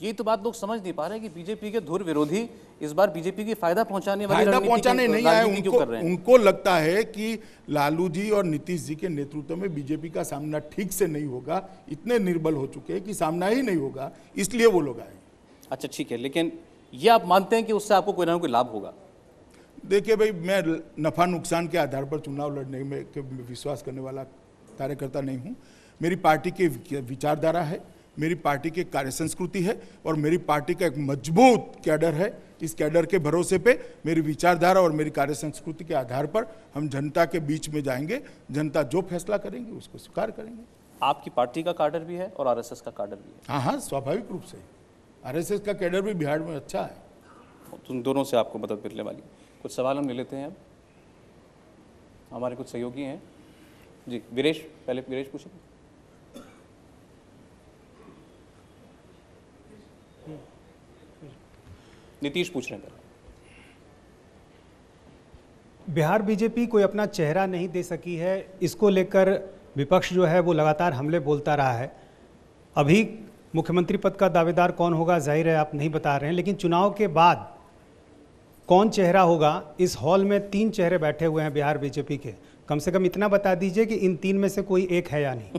A: ये तो बात लोग समझ नहीं पा रहे कि बीजेपी के धुर विरोधी इस बार बीजेपी की फायदा पहुंचाने वाली
C: फायदा पहुंचाने नहीं आए।
A: उनको
C: उनको लगता है कि लालू जी और नीतीश जी के नेतृत्व में बीजेपी का सामना ठीक से नहीं होगा, इतने निर्बल हो चुके हैं कि सामना ही नहीं होगा, इसलिए वो लोग आए।
A: अच्छा ठीक है, लेकिन ये आप मानते हैं कि उससे आपको कोई ना कोई लाभ होगा?
C: देखिए भाई, मैं नफा नुकसान के आधार पर चुनाव लड़ने में विश्वास करने वाला कार्यकर्ता नहीं हूँ। मेरी पार्टी की विचारधारा है, मेरी पार्टी की कार्य संस्कृति है, और मेरी पार्टी का एक मजबूत कैडर है। इस कैडर के भरोसे पे, मेरी विचारधारा और मेरी कार्य संस्कृति के आधार पर हम जनता के बीच में जाएंगे। जनता जो फैसला करेंगे उसको स्वीकार करेंगे।
A: आपकी पार्टी का कैडर भी है और आरएसएस का कैडर भी है?
C: हाँ हाँ, स्वाभाविक रूप से आरएसएस का कैडर भी बिहार में अच्छा है।
A: तो दोनों से आपको मदद मिलने वाली। कुछ सवाल हम ले लेते हैं अब, हमारे कुछ सहयोगी हैं जी। वीरेश, पहले वीरेश पूछे। नीतीश पूछ रहे हैं।
D: बिहार बीजेपी कोई अपना चेहरा नहीं दे सकी है, इसको लेकर विपक्ष जो है वो लगातार हमले बोलता रहा है। अभी मुख्यमंत्री पद का दावेदार कौन होगा जाहिर है आप नहीं बता रहे हैं, लेकिन चुनाव के बाद कौन चेहरा होगा? इस हॉल में 3 चेहरे बैठे हुए हैं बिहार बीजेपी के, कम से कम इतना बता दीजिए कि इन 3 में से कोई एक है या नहीं।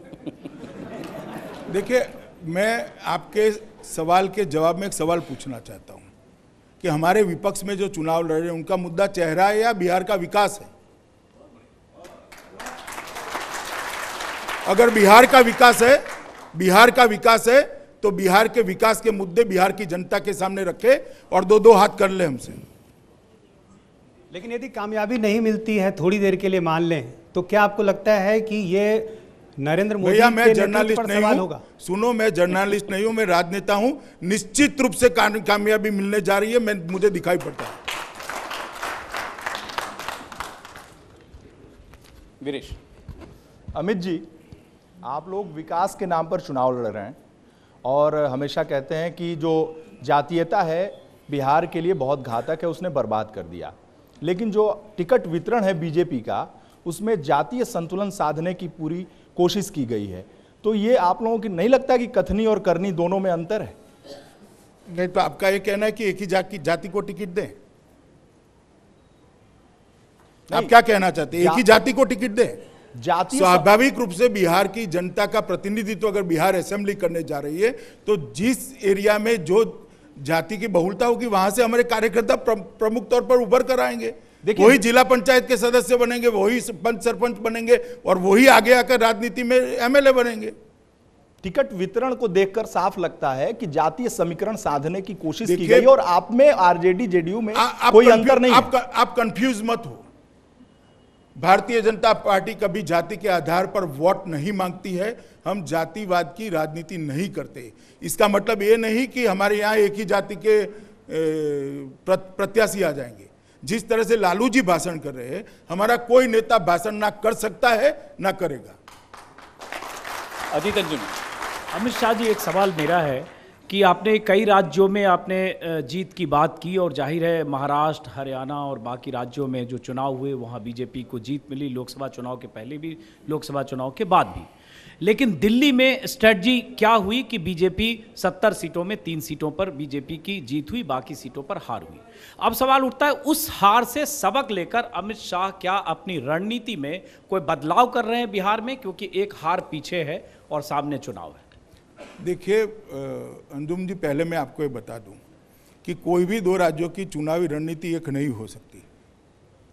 C: देखिए, मैं आपके सवाल के जवाब में एक सवाल पूछना चाहता हूं कि हमारे विपक्ष में जो चुनाव लड़ रहे हैं उनका मुद्दा चेहरा है या बिहार का विकास है? अगर बिहार का विकास है तो बिहार के विकास के मुद्दे बिहार की जनता के सामने रखे और 2-2 हाथ कर ले हमसे।
D: लेकिन यदि कामयाबी नहीं मिलती है, थोड़ी देर के लिए मान लें, तो क्या आपको लगता है कि ये नरेंद्र मोदी
C: भैया, मैं
D: के
C: जर्नलिस्ट
D: नेतृत्व पर
C: नहीं
D: सवाल
C: हूं।
D: होगा?
C: सुनो, मैं जर्नलिस्ट नहीं हूं, मैं राजनेता हूं। निश्चित रूप से कामयाबी मिलने जा रही है, मुझे दिखाई पड़ता है।
A: वीरेश।
E: अमित जी, आप लोग विकास के नाम पर चुनाव लड़ रहे हैं और हमेशा कहते हैं कि जो जातीयता है बिहार के लिए बहुत घातक है, उसने बर्बाद कर दिया। लेकिन जो टिकट वितरण है बीजेपी का, उसमें जातीय संतुलन साधने की पूरी कोशिश की गई है। तो ये आप लोगों की नहीं लगता कि कथनी और करनी दोनों में अंतर है?
C: नहीं तो आपका ये कहना है कि एक ही जाति को टिकट दें? आप क्या कहना चाहते हैं? एक ही जाति को टिकट दें?
E: जातीय
C: स्वाभाविक रूप से बिहार की जनता का प्रतिनिधित्व अगर बिहार असेंबली करने जा रही है तो जिस एरिया में जो जाति की बहुलता होगी वहां से हमारे कार्यकर्ता प्रमुख तौर पर उभर कर आएंगे। वही जिला पंचायत के सदस्य बनेंगे, वही पंच सरपंच बनेंगे और वही आगे आकर राजनीति में एमएलए बनेंगे।
E: टिकट वितरण को देखकर साफ लगता है कि जातीय समीकरण साधने की कोशिश की गई और आप में आरजेडी जेडीयू में कोई अंतर नहीं।
C: आप कंफ्यूज मत हो। भारतीय जनता पार्टी कभी जाति के आधार पर वोट नहीं मांगती है। हम जातिवाद की राजनीति नहीं करते। इसका मतलब ये नहीं कि हमारे यहाँ एक ही जाति के प्रत्याशी आ जाएंगे। जिस तरह से लालू जी भाषण कर रहे हैं, हमारा कोई नेता भाषण ना कर सकता है ना करेगा।
A: अजीत अंजुम।
F: अमित शाह जी, एक सवाल मेरा है कि आपने कई राज्यों में आपने जीत की बात की और जाहिर है महाराष्ट्र, हरियाणा और बाकी राज्यों में जो चुनाव हुए वहाँ बीजेपी को जीत मिली, लोकसभा चुनाव के पहले भी, लोकसभा चुनाव के बाद भी। लेकिन दिल्ली में स्ट्रेटजी क्या हुई कि बीजेपी 70 सीटों में 3 सीटों पर बीजेपी की जीत हुई, बाकी सीटों पर हार हुई। अब सवाल उठता है, उस हार से सबक लेकर अमित शाह क्या अपनी रणनीति में कोई बदलाव कर रहे हैं बिहार में, क्योंकि एक हार पीछे है और सामने चुनाव है?
C: देखिए अंजुम जी, पहले मैं आपको ये बता दूं कि कोई भी दो राज्यों की चुनावी रणनीति एक नहीं हो सकती।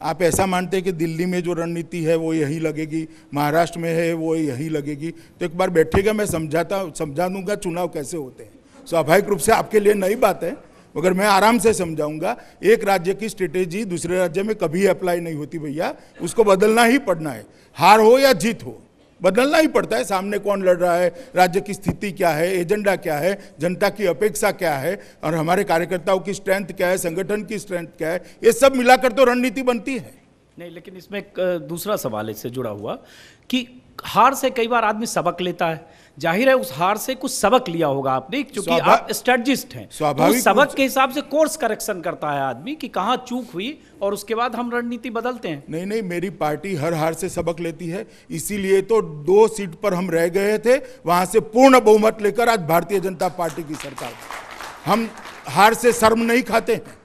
C: आप ऐसा मानते हैं कि दिल्ली में जो रणनीति है वो यही लगेगी, महाराष्ट्र में है वो यही लगेगी, तो एक बार बैठेगा, मैं समझा दूंगा चुनाव कैसे होते हैं। स्वाभाविक रूप से आपके लिए नई बात है, मगर मैं आराम से समझाऊंगा। एक राज्य की स्ट्रेटेजी दूसरे राज्य में कभी अप्लाई नहीं होती भैया, उसको बदलना ही पड़ना है। हार हो या जीत हो, बदलना ही पड़ता है। सामने कौन लड़ रहा है, राज्य की स्थिति क्या है, एजेंडा क्या है, जनता की अपेक्षा क्या है और हमारे कार्यकर्ताओं की स्ट्रेंथ क्या है, संगठन की स्ट्रेंथ क्या है, ये सब मिलाकर तो रणनीति बनती है।
F: नहीं, लेकिन इसमें एक दूसरा सवाल इससे जुड़ा हुआ कि हार से कई बार आदमी सबक लेता है। जाहिर है उस हार से कुछ सबक लिया होगा आपने, क्योंकि आप स्ट्रेटजिस्ट हैं। तो उस सबक के हिसाब से कोर्स करेक्शन करता है आदमी कि कहाँ चूक हुई और उसके बाद हम रणनीति बदलते हैं।
C: नहीं नहीं, मेरी पार्टी हर हार से सबक लेती है। इसीलिए तो 2 सीट पर हम रह गए थे, वहां से पूर्ण बहुमत लेकर आज भारतीय जनता पार्टी की सरकार। हम हार से शर्म नहीं खाते हैं,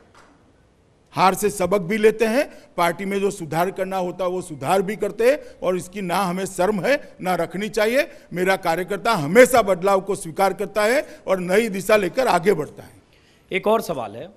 C: हार से सबक भी लेते हैं। पार्टी में जो सुधार करना होता है वो सुधार भी करते हैं और इसकी ना हमें शर्म है ना रखनी चाहिए। मेरा कार्यकर्ता हमेशा बदलाव को स्वीकार करता है और नई दिशा लेकर आगे बढ़ता है।
F: एक और सवाल है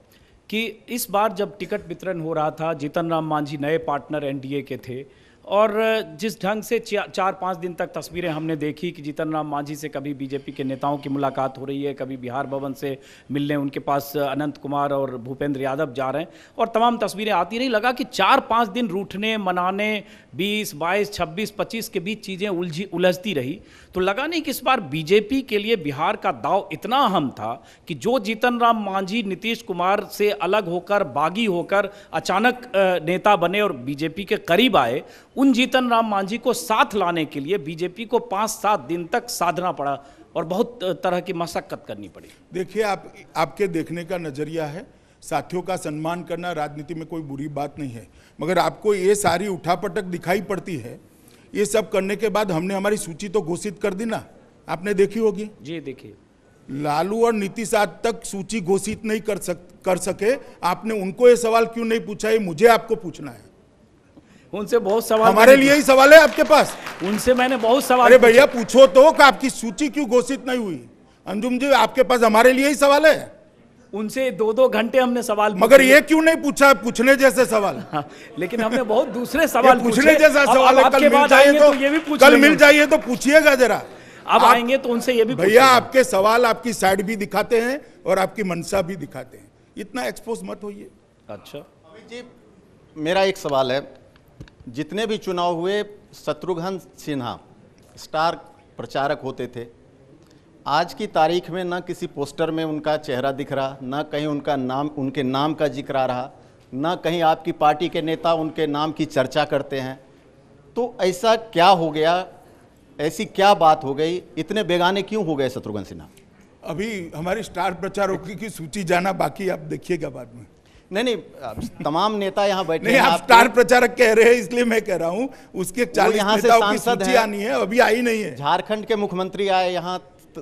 F: कि इस बार जब टिकट वितरण हो रहा था, जीतन राम मांझी नए पार्टनर एनडीए के थे और जिस ढंग से 4-5 दिन तक तस्वीरें हमने देखी कि जीतन राम मांझी से कभी बीजेपी के नेताओं की मुलाकात हो रही है, कभी बिहार भवन से मिलने उनके पास अनंत कुमार और भूपेंद्र यादव जा रहे हैं और तमाम तस्वीरें आती रही। लगा कि 4-5 दिन रूठने मनाने, 20, 22, 26, 25 के बीच चीज़ें उलझती रही। तो लगा नहीं कि इस बार बीजेपी के लिए बिहार का दाव इतना अहम था कि जो जीतन राम मांझी नीतीश कुमार से अलग होकर, बागी होकर अचानक नेता बने और बीजेपी के करीब आए, उन जीतन राम मांझी को साथ लाने के लिए बीजेपी को 5-7 दिन तक साधना पड़ा और बहुत तरह की मशक्कत करनी पड़ी।
C: देखिए, आपके देखने का नजरिया है, साथियों का सम्मान करना राजनीति में कोई बुरी बात नहीं है, मगर आपको ये सारी उठापटक दिखाई पड़ती है। ये सब करने के बाद हमने हमारी सूची तो घोषित कर दी ना, आपने देखी होगी।
F: जी देखिए,
C: लालू और नीतीश आज तक सूची घोषित नहीं कर सके। आपने उनको ये सवाल क्यों नहीं पूछा, ये मुझे आपको पूछना है।
F: उनसे बहुत सवाल,
C: हमारे लिए ही सवाल है आपके पास।
F: उनसे मैंने बहुत सवाल।
C: अरे भैया पूछो तो कि आपकी सूची क्यों घोषित नहीं हुई। अंजुम जी, आपके पास हमारे लिए ही सवाल है।
F: उनसे 2-2 घंटे हमने सवाल,
C: मगर ये क्यों नहीं पूछा पूछने जैसे सवाल।
F: हाँ, लेकिन हमने बहुत दूसरे सवाल
C: पूछने जैसा सवाल है। कल मिल जाइए तो ये भी कल मिल जाइए तो पूछिएगा जरा।
F: अब आएंगे तो उनसे ये भी
C: भैया, आपके सवाल आपकी साइड भी दिखाते हैं और आपकी मंशा भी दिखाते हैं, इतना एक्सपोज मत होइए।
F: अच्छा
G: अमित जी, मेरा एक सवाल है। जितने भी चुनाव हुए, शत्रुघ्न सिन्हा स्टार प्रचारक होते थे। आज की तारीख में ना किसी पोस्टर में उनका चेहरा दिख रहा, ना कहीं उनके नाम का जिक्र आ रहा, ना कहीं आपकी पार्टी के नेता उनके नाम की चर्चा करते हैं। तो ऐसा क्या हो गया, ऐसी क्या बात हो गई, इतने बेगाने क्यों हो गए शत्रुघ्न सिन्हा?
C: अभी हमारी स्टार प्रचारकों की सूची जाना बाकी, आप देखिएगा बाद में।
G: नहीं, तमाम नेता यहाँ बैठे
C: नहीं, आप स्टार प्रचारक कह रहे हैं इसलिए मैं कह रहा हूँ, उसके 40 नेताओं की सूची आनी है, अभी आई नहीं है।
G: झारखंड के मुख्यमंत्री आए यहाँ,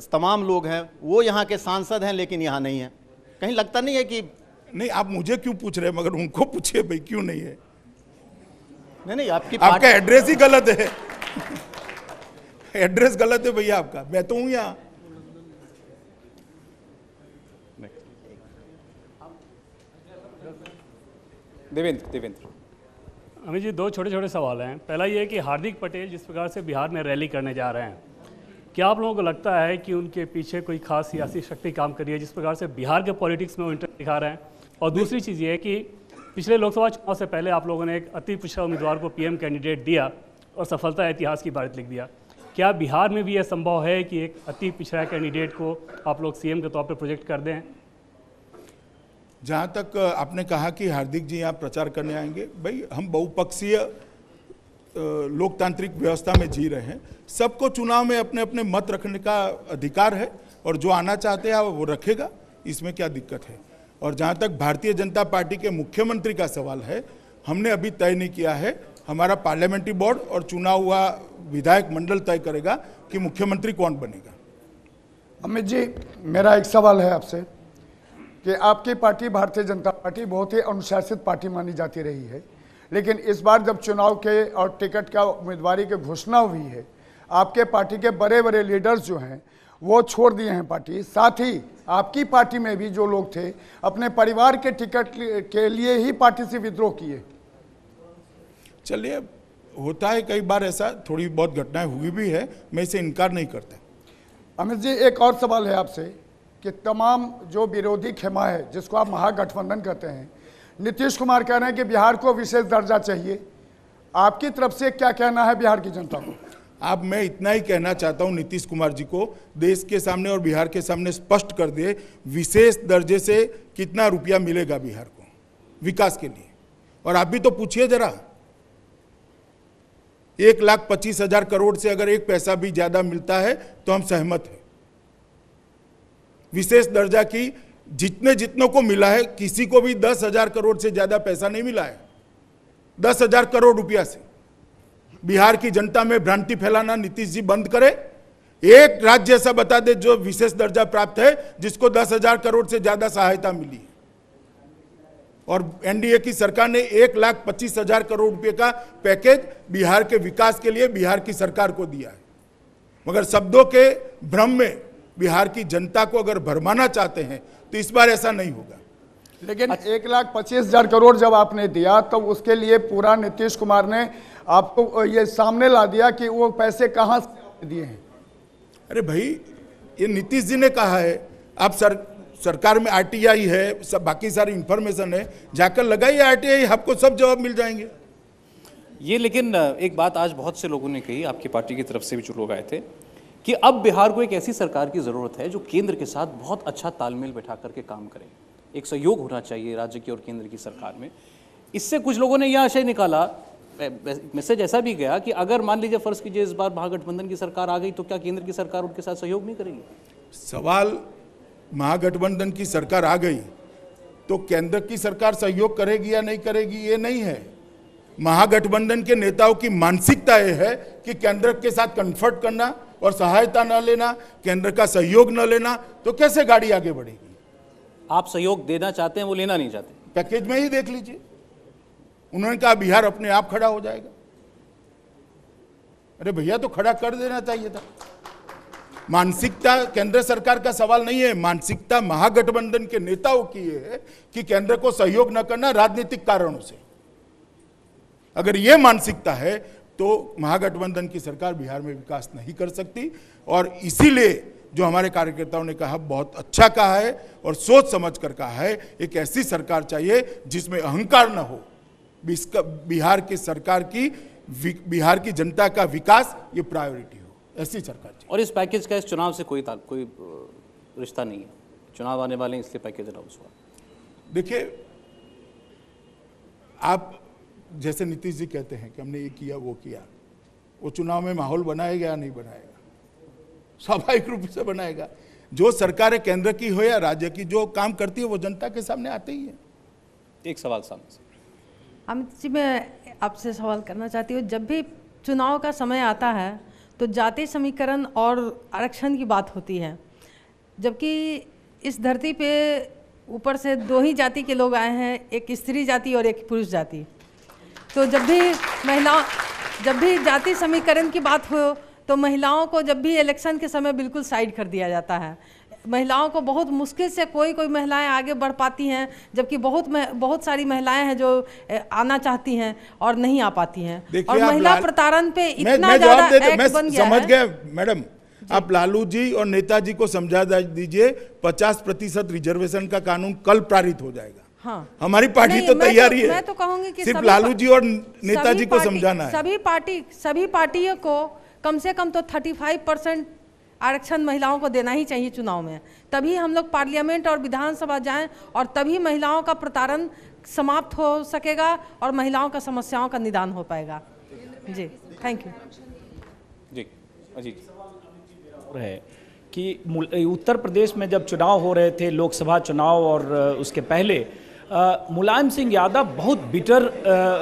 G: तमाम लोग हैं, वो यहाँ के सांसद हैं लेकिन यहाँ नहीं है। कहीं लगता नहीं है कि
C: नहीं, आप मुझे क्यों पूछ रहे हैं, मगर उनको पूछिए भाई क्यों नहीं है।
G: नहीं आपकी
C: आपका एड्रेस ही गलत है। एड्रेस गलत है भैया आपका, मैं तो हूं यहाँ।
A: देवेंद्र
H: अमित जी, दो छोटे छोटे सवाल हैं। पहला ये है कि हार्दिक पटेल जिस प्रकार से बिहार में रैली करने जा रहे हैं, क्या आप लोगों को लगता है कि उनके पीछे कोई खास सियासी शक्ति काम कर रही है जिस प्रकार से बिहार के पॉलिटिक्स में वो इंटरेस्ट दिखा रहे हैं? और दूसरी चीज़ ये है कि पिछले लोकसभा चुनाव से पहले आप लोगों ने एक अति पिछड़ा उम्मीदवार को पीएम कैंडिडेट दिया और सफलता इतिहास की बारिश लिख दिया। क्या बिहार में भी यह संभव है कि एक अति पिछड़ा कैंडिडेट को आप लोग सीएम के तौर पर प्रोजेक्ट कर दें?
C: जहाँ तक आपने कहा कि हार्दिक जी यहाँ प्रचार करने आएंगे, भाई हम बहुपक्षीय लोकतांत्रिक व्यवस्था में जी रहे हैं। सबको चुनाव में अपने अपने मत रखने का अधिकार है और जो आना चाहते हैं वो रखेगा, इसमें क्या दिक्कत है। और जहाँ तक भारतीय जनता पार्टी के मुख्यमंत्री का सवाल है, हमने अभी तय नहीं किया है। हमारा पार्लियामेंट्री बोर्ड और चुना हुआ विधायक मंडल तय करेगा कि मुख्यमंत्री कौन बनेगा।
I: अमित जी, मेरा एक सवाल है आपसे कि आपकी पार्टी भारतीय जनता पार्टी बहुत ही अनुशासित पार्टी मानी जाती रही है, लेकिन इस बार जब चुनाव के और टिकट का उम्मीदवारी की घोषणा हुई है, आपके पार्टी के बड़े बड़े लीडर्स जो हैं वो छोड़ दिए हैं पार्टी। साथ ही आपकी पार्टी में भी जो लोग थे अपने परिवार के टिकट के लिए ही पार्टी से विद्रोह किए।
C: चलिए, होता है कई बार ऐसा, थोड़ी बहुत घटनाएं हुई भी है, मैं इसे इनकार नहीं करता।
I: अमित जी, एक और सवाल है आपसे कि तमाम जो विरोधी खेमा है जिसको आप महागठबंधन कहते हैं, नीतीश कुमार कह रहे हैं कि बिहार को विशेष दर्जा चाहिए। आपकी तरफ से क्या कहना है बिहार की जनता को?
C: अब मैं इतना ही कहना चाहता हूं नीतीश कुमार जी को, देश के सामने और बिहार के सामने स्पष्ट कर दे विशेष दर्जे से कितना रुपया मिलेगा बिहार को विकास के लिए। और आप भी तो पूछिए जरा, 1,25,000 करोड़ से अगर एक पैसा भी ज्यादा मिलता है तो हम सहमत हैं। विशेष दर्जा की जितनों को मिला है, किसी को भी 10,000 करोड़ से ज्यादा पैसा नहीं मिला है। 10,000 करोड़ रुपया से बिहार की जनता में भ्रांति फैलाना नीतीश जी बंद करे। एक राज्य ऐसा बता दे जो विशेष दर्जा प्राप्त है जिसको 10,000 करोड़ से ज्यादा सहायता मिली है। और एनडीए की सरकार ने 1,25,000 करोड़ रुपए का पैकेज बिहार के विकास के लिए बिहार की सरकार को दिया है। मगर शब्दों के भ्रम में बिहार की जनता को अगर भरमाना चाहते हैं तो इस बार ऐसा नहीं होगा।
I: लेकिन 1,25,000 करोड़ जब आपने दिया तब उसके लिए पूरा नीतीश कुमार ने आपको ये सामने ला दिया कि वो पैसे कहां से दिए हैं।
C: अरे भाई, ये नीतीश जी ने कहा है। आप सरकार में आरटीआई है, सब बाकी सारी इंफॉर्मेशन है, जाकर लगाइए आरटीआई, आपको सब जवाब मिल जाएंगे।
A: ये लेकिन एक बात आज बहुत से लोगों ने कही, आपकी पार्टी की तरफ से भी जो लोग आए थे, कि अब बिहार को एक ऐसी सरकार की ज़रूरत है जो केंद्र के साथ बहुत अच्छा तालमेल बैठा करके काम करे। एक सहयोग होना चाहिए राज्य की और केंद्र की सरकार में। इससे कुछ लोगों ने यह आशय निकाला, मैसेज ऐसा भी गया कि अगर मान लीजिए फर्ज कीजिए इस बार महागठबंधन की सरकार आ गई तो क्या केंद्र की सरकार उनके साथ सहयोग नहीं करेगी?
C: सवाल, महागठबंधन की सरकार आ गई तो केंद्र की सरकार सहयोग करेगी या नहीं करेगी ये नहीं है। महागठबंधन के नेताओं की मानसिकता यह है कि केंद्र के साथ कन्फर्ट करना और सहायता न लेना, केंद्र का सहयोग न लेना, तो कैसे गाड़ी आगे बढ़ेगी?
A: आप सहयोग देना चाहते हैं, वो लेना नहीं चाहते।
C: पैकेज में ही देख लीजिए, उन्होंने कहा बिहार अपने आप खड़ा हो जाएगा। अरे भैया, तो खड़ा कर देना चाहिए था। मानसिकता केंद्र सरकार का सवाल नहीं है, मानसिकता महागठबंधन के नेताओं की है कि केंद्र को सहयोग न करना राजनीतिक कारणों से। अगर यह मानसिकता है तो महागठबंधन की सरकार बिहार में विकास नहीं कर सकती। और इसीलिए जो हमारे कार्यकर्ताओं ने कहा, बहुत अच्छा कहा है और सोच समझ कर कहा है, एक ऐसी सरकार चाहिए जिसमें अहंकार न हो। बिहार की सरकार की, बिहार की जनता का विकास ये प्रायोरिटी हो, ऐसी सरकार चाहिए।
A: और इस पैकेज का इस चुनाव से कोई रिश्ता नहीं है। चुनाव आने वाले हैं इसलिए पैकेज अनाउंस हुआ।
C: देखिए, आप जैसे नीतीश जी कहते हैं कि हमने ये किया वो किया, वो चुनाव में माहौल बनाएगा या नहीं बनाएगा? स्वाभाविक रूप से बनाएगा। जो सरकारें केंद्र की हो या राज्य की जो काम करती है वो जनता के सामने आते ही है।
A: एक सवाल सामने से।
J: अमित जी, मैं आपसे सवाल करना चाहती हूँ, जब भी चुनाव का समय आता है तो जाति समीकरण और आरक्षण की बात होती है, जबकि इस धरती पे ऊपर से 2 ही जाति के लोग आए हैं, एक स्त्री जाति और एक पुरुष जाति। तो जब भी जाति समीकरण की बात हो तो महिलाओं को जब भी इलेक्शन के समय बिल्कुल साइड कर दिया जाता है। महिलाओं को बहुत मुश्किल से कोई महिलाएं आगे बढ़ पाती हैं, जबकि बहुत सारी महिलाएं हैं जो आना चाहती हैं और नहीं आ पाती हैं। और महिला प्रताड़न पे इतना ज़्यादा एक्ट बन गया है।
C: समझ गए मैडम, आप लालू जी और नेताजी को समझा दीजिए 50% रिजर्वेशन का कानून कल पारित हो जाएगा।
J: हाँ,
C: हमारी पार्टी तो तैयारी है।
J: मैं तो कहूंगी कि
C: सिर्फ लालू जी और नेताजी को समझाना है।
J: सभी पार्टियों को कम से कम तो 35% आरक्षण महिलाओं को देना ही चाहिए चुनाव में, तभी हम लोग पार्लियामेंट और विधानसभा जाएं और तभी महिलाओं का प्रताड़न समाप्त हो सकेगा और महिलाओं का समस्याओं का निदान हो पाएगा। जी, थैंक यू।
A: जी अजीत
F: है कि उत्तर प्रदेश में जब चुनाव हो रहे थे, लोकसभा चुनाव, और उसके पहले मुलायम सिंह यादव बहुत बिटर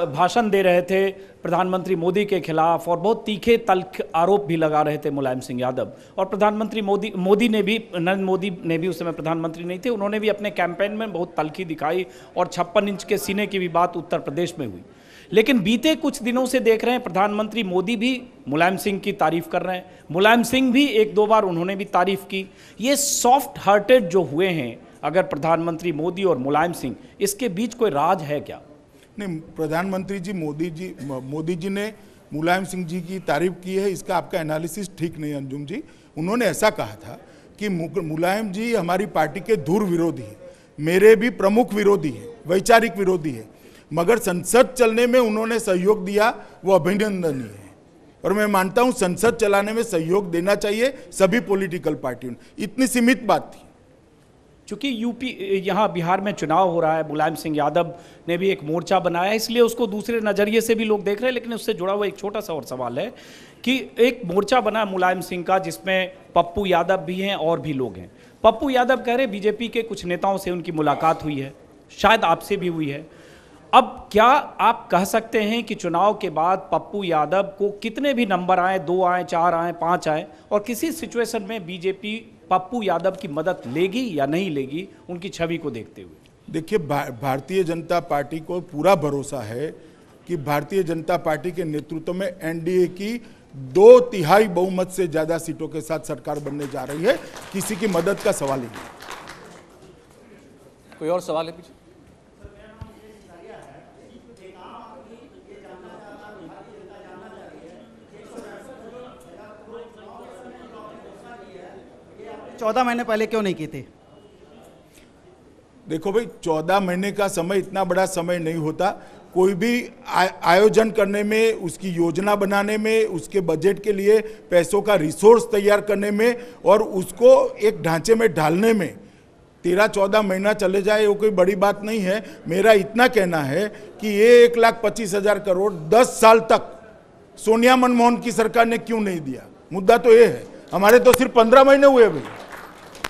F: भाषण दे रहे थे प्रधानमंत्री मोदी के खिलाफ और बहुत तीखे तल्ख आरोप भी लगा रहे थे मुलायम सिंह यादव। और प्रधानमंत्री नरेंद्र मोदी ने भी उस समय प्रधानमंत्री नहीं थे, उन्होंने भी अपने कैंपेन में बहुत तल्खी दिखाई और 56 इंच के सीने की भी बात उत्तर प्रदेश में हुई। लेकिन बीते कुछ दिनों से देख रहे हैं प्रधानमंत्री मोदी भी मुलायम सिंह की तारीफ कर रहे हैं, मुलायम सिंह भी 1-2 बार उन्होंने भी तारीफ की। ये सॉफ्ट हार्टेड जो हुए हैं अगर प्रधानमंत्री मोदी और मुलायम सिंह, इसके बीच कोई राज है क्या?
C: नहीं, प्रधानमंत्री जी मोदी जी ने मुलायम सिंह जी की तारीफ की है, इसका आपका एनालिसिस ठीक नहीं अंजुम जी। उन्होंने ऐसा कहा था कि मुलायम जी हमारी पार्टी के धुर विरोधी हैं, मेरे भी प्रमुख विरोधी हैं, वैचारिक विरोधी है, मगर संसद चलने में उन्होंने सहयोग दिया, वो अभिनंदनीय है। और मैं मानता हूं संसद चलाने में सहयोग देना चाहिए सभी पॉलिटिकल पार्टियों ने। इतनी सीमित बात थी।
F: चूंकि यहाँ बिहार में चुनाव हो रहा है, मुलायम सिंह यादव ने भी एक मोर्चा बनाया, इसलिए उसको दूसरे नज़रिए से भी लोग देख रहे हैं। लेकिन उससे जुड़ा हुआ एक छोटा सा और सवाल है कि एक मोर्चा बना मुलायम सिंह का जिसमें पप्पू यादव भी हैं और भी लोग हैं। पप्पू यादव कह रहे बीजेपी के कुछ नेताओं से उनकी मुलाकात हुई है, शायद आपसे भी हुई है। अब क्या आप कह सकते हैं कि चुनाव के बाद पप्पू यादव को कितने भी नंबर आए, 2 आए, 4 आए, 5 आए, और किसी सिचुएशन में बीजेपी पप्पू यादव की मदद लेगी या नहीं लेगी उनकी छवि को देखते हुए?
C: देखिए, भारतीय जनता पार्टी को पूरा भरोसा है कि भारतीय जनता पार्टी के नेतृत्व में एनडीए की 2/3 बहुमत से ज्यादा सीटों के साथ सरकार बनने जा रही है। किसी की मदद का सवाल ही नहीं।
A: कोई और सवाल है पीछे?
K: चौदह महीने पहले क्यों नहीं की थी?
C: देखो भाई, 14 महीने का समय इतना बड़ा समय नहीं होता। कोई भी आयोजन करने में, उसकी योजना बनाने में, उसके बजट के लिए पैसों का रिसोर्स तैयार करने में और उसको एक ढांचे में ढालने में 13-14 महीना चले जाए, वो कोई बड़ी बात नहीं है। मेरा इतना कहना है कि ये 1,25,000 करोड़ 10 साल तक सोनिया मनमोहन की सरकार ने क्यों नहीं दिया? मुद्दा तो ये है। हमारे तो सिर्फ 15 महीने हुए भाई।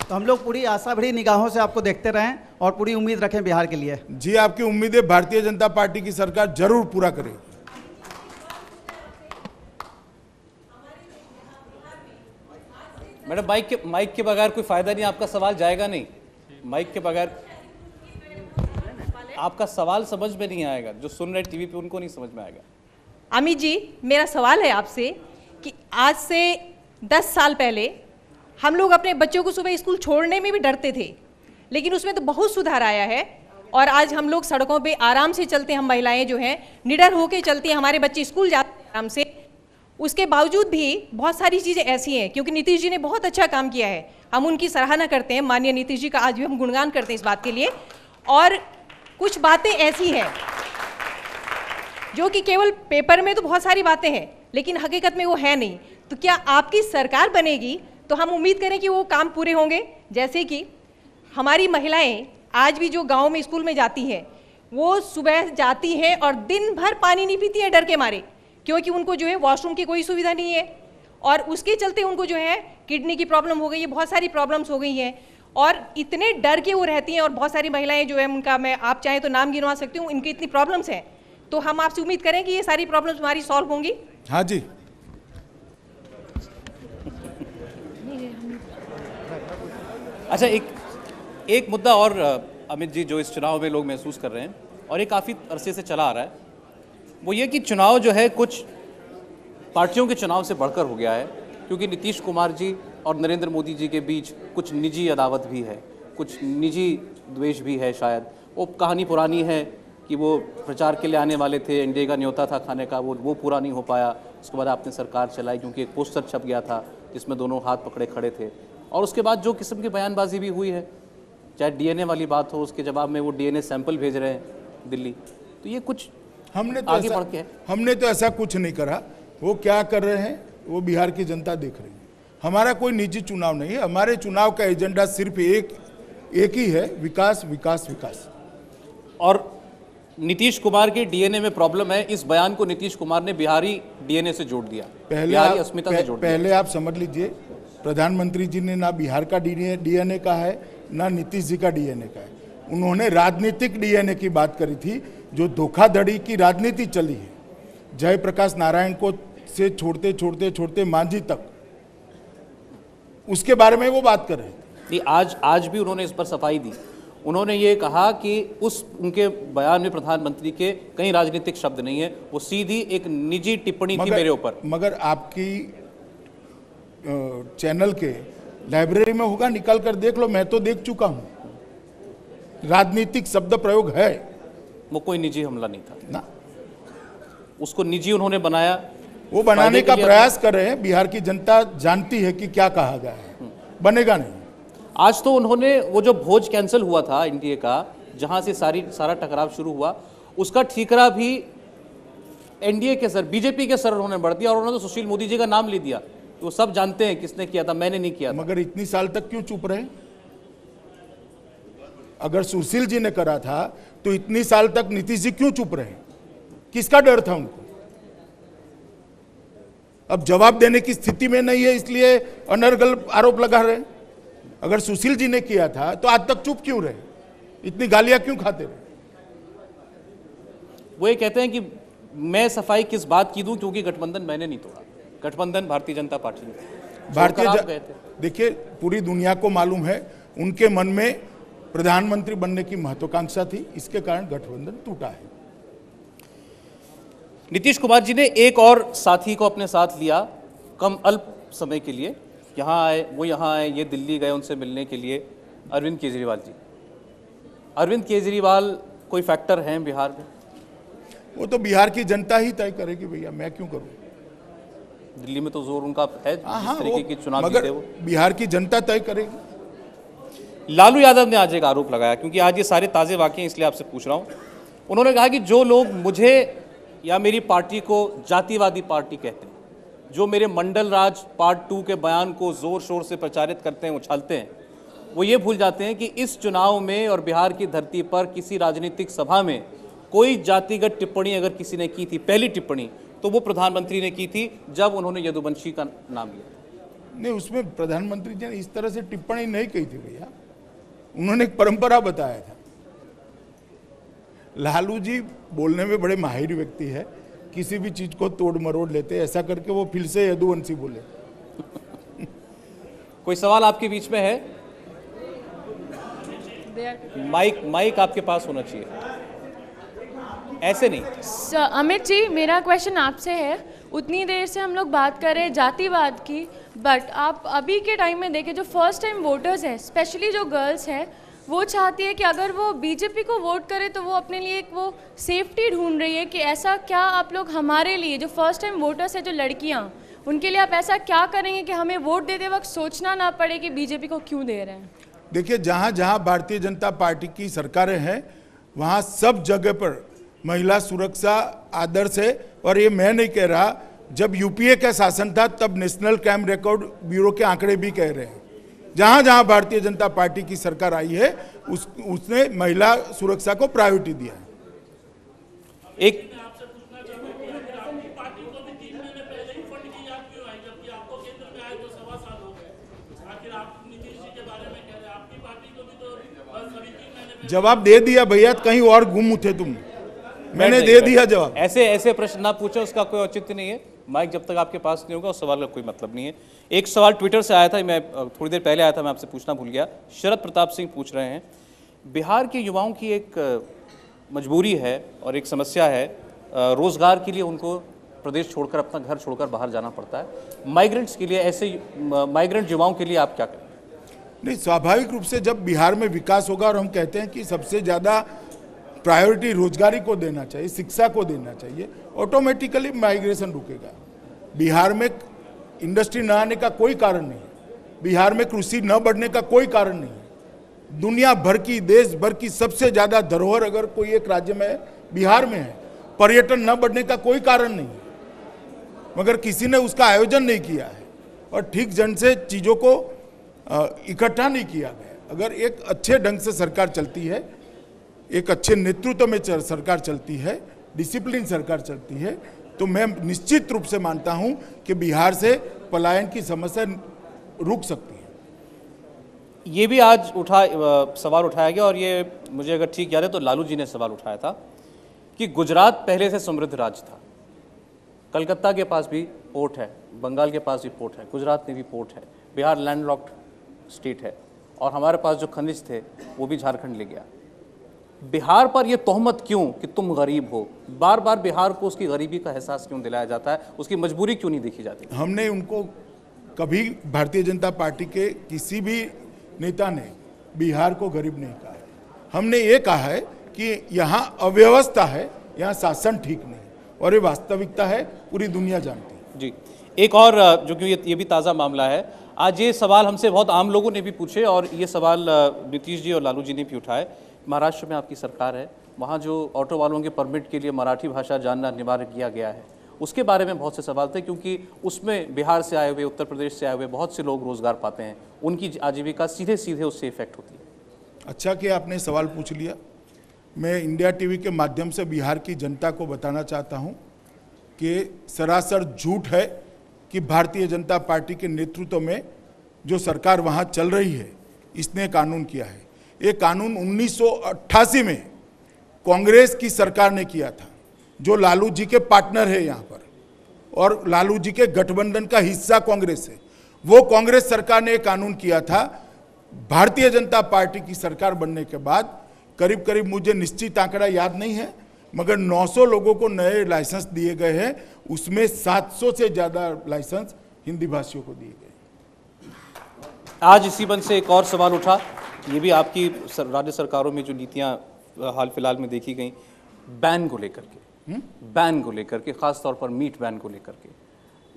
K: तो हम लोग पूरी आशा भरी निगाहों से आपको देखते रहें और पूरी उम्मीद रखें बिहार के लिए।
C: जी, आपकी उम्मीदें भारतीय जनता पार्टी की सरकार जरूर पूरा करेगी।
A: मैडम, माइक के बगैर कोई फायदा नहीं, आपका सवाल जाएगा नहीं। माइक के बगैर आपका सवाल समझ में नहीं आएगा, जो सुन रहे टीवी पे उनको नहीं समझ में आएगा।
L: अमित जी, मेरा सवाल है आपसे कि आज से 10 साल पहले हम लोग अपने बच्चों को सुबह स्कूल छोड़ने में भी डरते थे, लेकिन उसमें तो बहुत सुधार आया है और आज हम लोग सड़कों पे आराम से चलते हैं। हम महिलाएं जो हैं निडर होकर चलती हैं, हमारे बच्चे स्कूल जाते हैं आराम से। उसके बावजूद भी बहुत सारी चीज़ें ऐसी हैं, क्योंकि नीतीश जी ने बहुत अच्छा काम किया है, हम उनकी सराहना करते हैं। माननीय नीतीश जी का आज भी हम गुणगान करते हैं इस बात के लिए। और कुछ बातें ऐसी हैं जो कि केवल पेपर में तो बहुत सारी बातें हैं, लेकिन हकीकत में वो है नहीं। तो क्या आपकी सरकार बनेगी तो हम उम्मीद करें कि वो काम पूरे होंगे? जैसे कि हमारी महिलाएं आज भी जो गांव में स्कूल में जाती हैं, वो सुबह जाती हैं और दिन भर पानी नहीं पीती है डर के मारे, क्योंकि उनको जो है वॉशरूम की कोई सुविधा नहीं है और उसके चलते उनको जो है किडनी की प्रॉब्लम हो गई है, बहुत सारी प्रॉब्लम्स हो गई हैं और इतने डर के वो रहती हैं। और बहुत सारी महिलाएं जो है उनका, मैं आप चाहें तो नाम गिनवा सकती हूँ, इनकी इतनी प्रॉब्लम्स हैं। तो हम आपसे उम्मीद करें कि ये सारी प्रॉब्लम्स हमारी सॉल्व होंगी।
C: हाँ जी।
A: अच्छा, एक मुद्दा और अमित जी, जो इस चुनाव में लोग महसूस कर रहे हैं और ये काफ़ी अरसे से चला आ रहा है, वो ये कि चुनाव जो है कुछ पार्टियों के चुनाव से बढ़कर हो गया है, क्योंकि नीतीश कुमार जी और नरेंद्र मोदी जी के बीच कुछ निजी अदावत भी है, कुछ निजी द्वेष भी है। शायद वो कहानी पुरानी है कि वो प्रचार के लिए आने वाले थे, एनडीए का न्योता था खाने का, वो पूरा नहीं हो पाया। उसके बाद आपने सरकार चलाई क्योंकि एक पोस्टर छप गया था जिसमें दोनों हाथ पकड़े खड़े थे, और उसके बाद जो किस्म की बयानबाजी भी हुई है, चाहे डीएनए वाली बात हो, उसके जवाब में वो डीएनए सैंपल भेज रहे हैं दिल्ली, तो ये कुछ
C: हमने तो ऐसा कुछ नहीं करा। वो क्या कर रहे हैं वो बिहार की जनता देख रही है। हमारा कोई निजी चुनाव नहीं है, हमारे चुनाव का एजेंडा सिर्फ एक ही है, विकास विकास विकास।
A: और नीतीश कुमार के डीएनए में प्रॉब्लम है, इस बयान को नीतीश कुमार ने बिहारी डीएनए से जोड़ दिया, बिहारी अस्मिता से जोड़ दिया।
C: पहले आप समझ लीजिए, प्रधानमंत्री जी ने ना बिहार का डीएनए का है, ना नीतीश जी का डीएनए का है। उन्होंने राजनीतिक डीएनए की बात करी थी, जो धोखाधड़ी की राजनीति चली है, जयप्रकाश नारायण को से छोड़ते छोड़ते छोड़ते मांझी तक, उसके बारे में वो बात कर रहे थे।
A: आज भी उन्होंने इस पर सफाई दी। उन्होंने ये कहा कि उनके बयान में प्रधानमंत्री के कई राजनीतिक शब्द नहीं है, वो सीधी एक निजी टिप्पणी थी मेरे ऊपर।
C: मगर आपकी चैनल के लाइब्रेरी में होगा, निकाल कर देख लो, मैं तो देख चुका हूं। राजनीतिक शब्द प्रयोग है,
A: वो कोई निजी हमला नहीं था
C: ना,
A: उसको निजी उन्होंने बनाया,
C: वो बनाने का प्रयास कर रहे हैं। बिहार की जनता जानती है कि क्या कहा गया है, बनेगा नहीं।
A: आज तो उन्होंने वो जो भोज कैंसिल हुआ था एनडीए का, जहां से सारा टकराव शुरू हुआ, उसका ठीकरा भी एनडीए के सर, बीजेपी के सर उन्होंने बढ़ दिया, और उन्होंने तो सुशील मोदी जी का नाम ले दिया। वो सब जानते हैं किसने किया था, मैंने नहीं किया था।
C: मगर इतनी साल तक क्यों चुप रहे? अगर सुशील जी ने करा था तो इतनी साल तक नीतीश जी क्यों चुप रहे? किसका डर था उनको? अब जवाब देने की स्थिति में नहीं है, इसलिए अनर्गल आरोप लगा रहे हैं। अगर सुशील जी ने किया था तो आज तक चुप क्यों रहे? इतनी गालियां क्यों खाते रहे?
A: वो ये कहते हैं कि मैं सफाई किस बात की दूं, क्योंकि गठबंधन मैंने नहीं तोड़ा, गठबंधन भारतीय जनता पार्टी ने।
C: देखिए, पूरी दुनिया को मालूम है उनके मन में प्रधानमंत्री बनने की महत्वाकांक्षा थी, इसके कारण गठबंधन टूटा है।
A: नीतीश कुमार जी ने एक और साथी को अपने साथ लिया, कम अल्प समय के लिए। यहाँ आए, वो यहाँ आए, ये दिल्ली गए उनसे मिलने के लिए, अरविंद केजरीवाल जी। अरविंद केजरीवाल कोई फैक्टर हैं बिहार में?
C: वो तो बिहार की जनता ही तय करेगी भैया, मैं क्यों करूं?
A: दिल्ली में तो जोर उनका है, जिस तरीके की चुनाव
C: मगर
A: जीते वो।
C: बिहार की जनता तय करेगी।
A: लालू यादव ने आज एक आरोप लगाया, क्योंकि आज ये सारे ताज़े वाक़े इसलिए आपसे पूछ रहा हूँ। उन्होंने कहा कि जो लोग मुझे या मेरी पार्टी को जातिवादी पार्टी कहते हैं, जो मेरे मंडल राज पार्ट 2 के बयान को ज़ोर शोर से प्रचारित करते हैं, उछालते हैं, वो ये भूल जाते हैं कि इस चुनाव में और बिहार की धरती पर किसी राजनीतिक सभा में कोई जातिगत टिप्पणी अगर किसी ने की थी, पहली टिप्पणी तो वो प्रधानमंत्री ने की थी, जब उन्होंने यदुवंशी का नाम लिया।
C: नहीं, उसमें प्रधानमंत्री जी ने इस तरह से टिप्पणी नहीं की थी भैया, उन्होंने एक परंपरा बताया था। लालू जी बोलने में बड़े माहिर व्यक्ति है, किसी भी चीज को तोड़ मरोड़ लेते, ऐसा करके वो फिर से यदुवंशी बोले।
A: कोई सवाल आपके बीच में है? माइक आपके पास होना चाहिए, ऐसे नहीं।
M: अमित जी, मेरा क्वेश्चन आपसे है। उतनी देर से हम लोग बात कर रहे हैं जातिवाद की, बट आप अभी के टाइम में देखें, जो फर्स्ट टाइम वोटर्स हैं, स्पेशली जो गर्ल्स हैं, वो चाहती है कि अगर वो बीजेपी को वोट करे तो वो अपने लिए एक वो सेफ्टी ढूंढ रही है कि ऐसा क्या आप लोग हमारे लिए, जो फर्स्ट टाइम वोटर्स है, जो लड़कियां, उनके लिए आप ऐसा क्या करेंगे कि हमें वोट देते वक्त सोचना ना पड़े कि बीजेपी को क्यों दे रहे हैं?
C: देखिए, जहाँ जहाँ भारतीय जनता पार्टी की सरकारें हैं, वहाँ सब जगह पर महिला सुरक्षा आदर्श है। और ये मैं नहीं कह रहा, जब यूपीए का शासन था तब नेशनल क्राइम रिकॉर्ड ब्यूरो के आंकड़े भी कह रहे हैं, जहां जहां भारतीय जनता पार्टी की सरकार आई है उसने महिला सुरक्षा को प्रायोरिटी दिया है।
A: एक
C: जवाब दे दिया भैया, कहीं और गुम थे तुम, मैंने दे दिया जवाब।
A: ऐसे प्रश्न ना पूछो, उसका कोई औचित्य नहीं है। माइक जब तक आपके पास नहीं होगा उस सवाल का कोई मतलब नहीं है। एक सवाल ट्विटर से आया था, मैं थोड़ी देर पहले आया था, मैं आपसे पूछना भूल गया। शरद प्रताप सिंह पूछ रहे हैं बिहार के युवाओं की एक मजबूरी है और एक समस्या है, रोज़गार के लिए उनको प्रदेश छोड़कर, अपना घर छोड़कर बाहर जाना पड़ता है। माइग्रेंट्स के लिए, ऐसे माइग्रेंट युवाओं के लिए आप क्या करें?
C: नहीं, स्वाभाविक रूप से जब बिहार में विकास होगा और हम कहते हैं कि सबसे ज़्यादा प्रायोरिटी रोजगारी को देना चाहिए, शिक्षा को देना चाहिए, ऑटोमेटिकली माइग्रेशन रुकेगा। बिहार में इंडस्ट्री न आने का कोई कारण नहीं है, बिहार में कृषि न बढ़ने का कोई कारण नहीं है। दुनिया भर की, देश भर की सबसे ज़्यादा धरोहर अगर कोई एक राज्य में है, बिहार में है। पर्यटन न बढ़ने का कोई कारण नहीं है, मगर किसी ने उसका आयोजन नहीं किया है और ठीक ढंग से चीज़ों को इकट्ठा नहीं किया गया। अगर एक अच्छे ढंग से सरकार चलती है, एक अच्छे नेतृत्व में सरकार चलती है, डिसिप्लिन सरकार चलती है, तो मैं निश्चित रूप से मानता हूं कि बिहार से पलायन की समस्या रुक सकती है।
A: ये भी आज सवाल उठाया गया और ये मुझे अगर ठीक याद है तो लालू जी ने सवाल उठाया था कि गुजरात पहले से समृद्ध राज्य था, कलकत्ता के पास भी पोर्ट है, बंगाल के पास भी पोर्ट है, गुजरात में भी पोर्ट है, बिहार लैंडलॉक्ड स्टेट है और हमारे पास जो खनिज थे वो भी झारखंड ले गया। बिहार पर यह तोहमत क्यों कि तुम गरीब हो? बार बार बिहार को उसकी गरीबी का एहसास क्यों दिलाया जाता है? उसकी मजबूरी क्यों नहीं देखी जाती?
C: हमने उनको कभी, भारतीय जनता पार्टी के किसी भी नेता ने बिहार को गरीब नहीं कहा है। हमने ये कहा है कि यहाँ अव्यवस्था है, यहाँ शासन ठीक नहीं, और ये वास्तविकता है, पूरी दुनिया जानती है।
A: जी, एक और जो कि ये भी ताज़ा मामला है, आज ये सवाल हमसे बहुत आम लोगों ने भी पूछे और ये सवाल नीतीश जी और लालू जी ने भी उठाए। महाराष्ट्र में आपकी सरकार है, वहाँ जो ऑटो वालों के परमिट के लिए मराठी भाषा जानना अनिवार्य किया गया है, उसके बारे में बहुत से सवाल थे, क्योंकि उसमें बिहार से आए हुए, उत्तर प्रदेश से आए हुए बहुत से लोग रोज़गार पाते हैं, उनकी आजीविका सीधे सीधे उससे इफेक्ट होती है।
C: अच्छा कि आपने सवाल पूछ लिया। मैं इंडिया टीवी के माध्यम से बिहार की जनता को बताना चाहता हूँ कि सरासर झूठ है कि भारतीय जनता पार्टी के नेतृत्व में जो सरकार वहाँ चल रही है, इसने कानून किया है। ये कानून 1988 में कांग्रेस की सरकार ने किया था, जो लालू जी के पार्टनर है यहाँ पर, और लालू जी के गठबंधन का हिस्सा कांग्रेस है। वो कांग्रेस सरकार ने कानून किया था। भारतीय जनता पार्टी की सरकार बनने के बाद करीब करीब, मुझे निश्चित आंकड़ा याद नहीं है, मगर 900 लोगों को नए लाइसेंस दिए गए हैं, उसमें 700 से ज़्यादा लाइसेंस हिंदी भाषियों को दिए गए।
A: आज इसी बंद से एक और सवाल उठा, ये भी आपकी राज्य सरकारों में जो नीतियां हाल फिलहाल में देखी गई, बैन को लेकर के, खास तौर पर मीट बैन को लेकर के,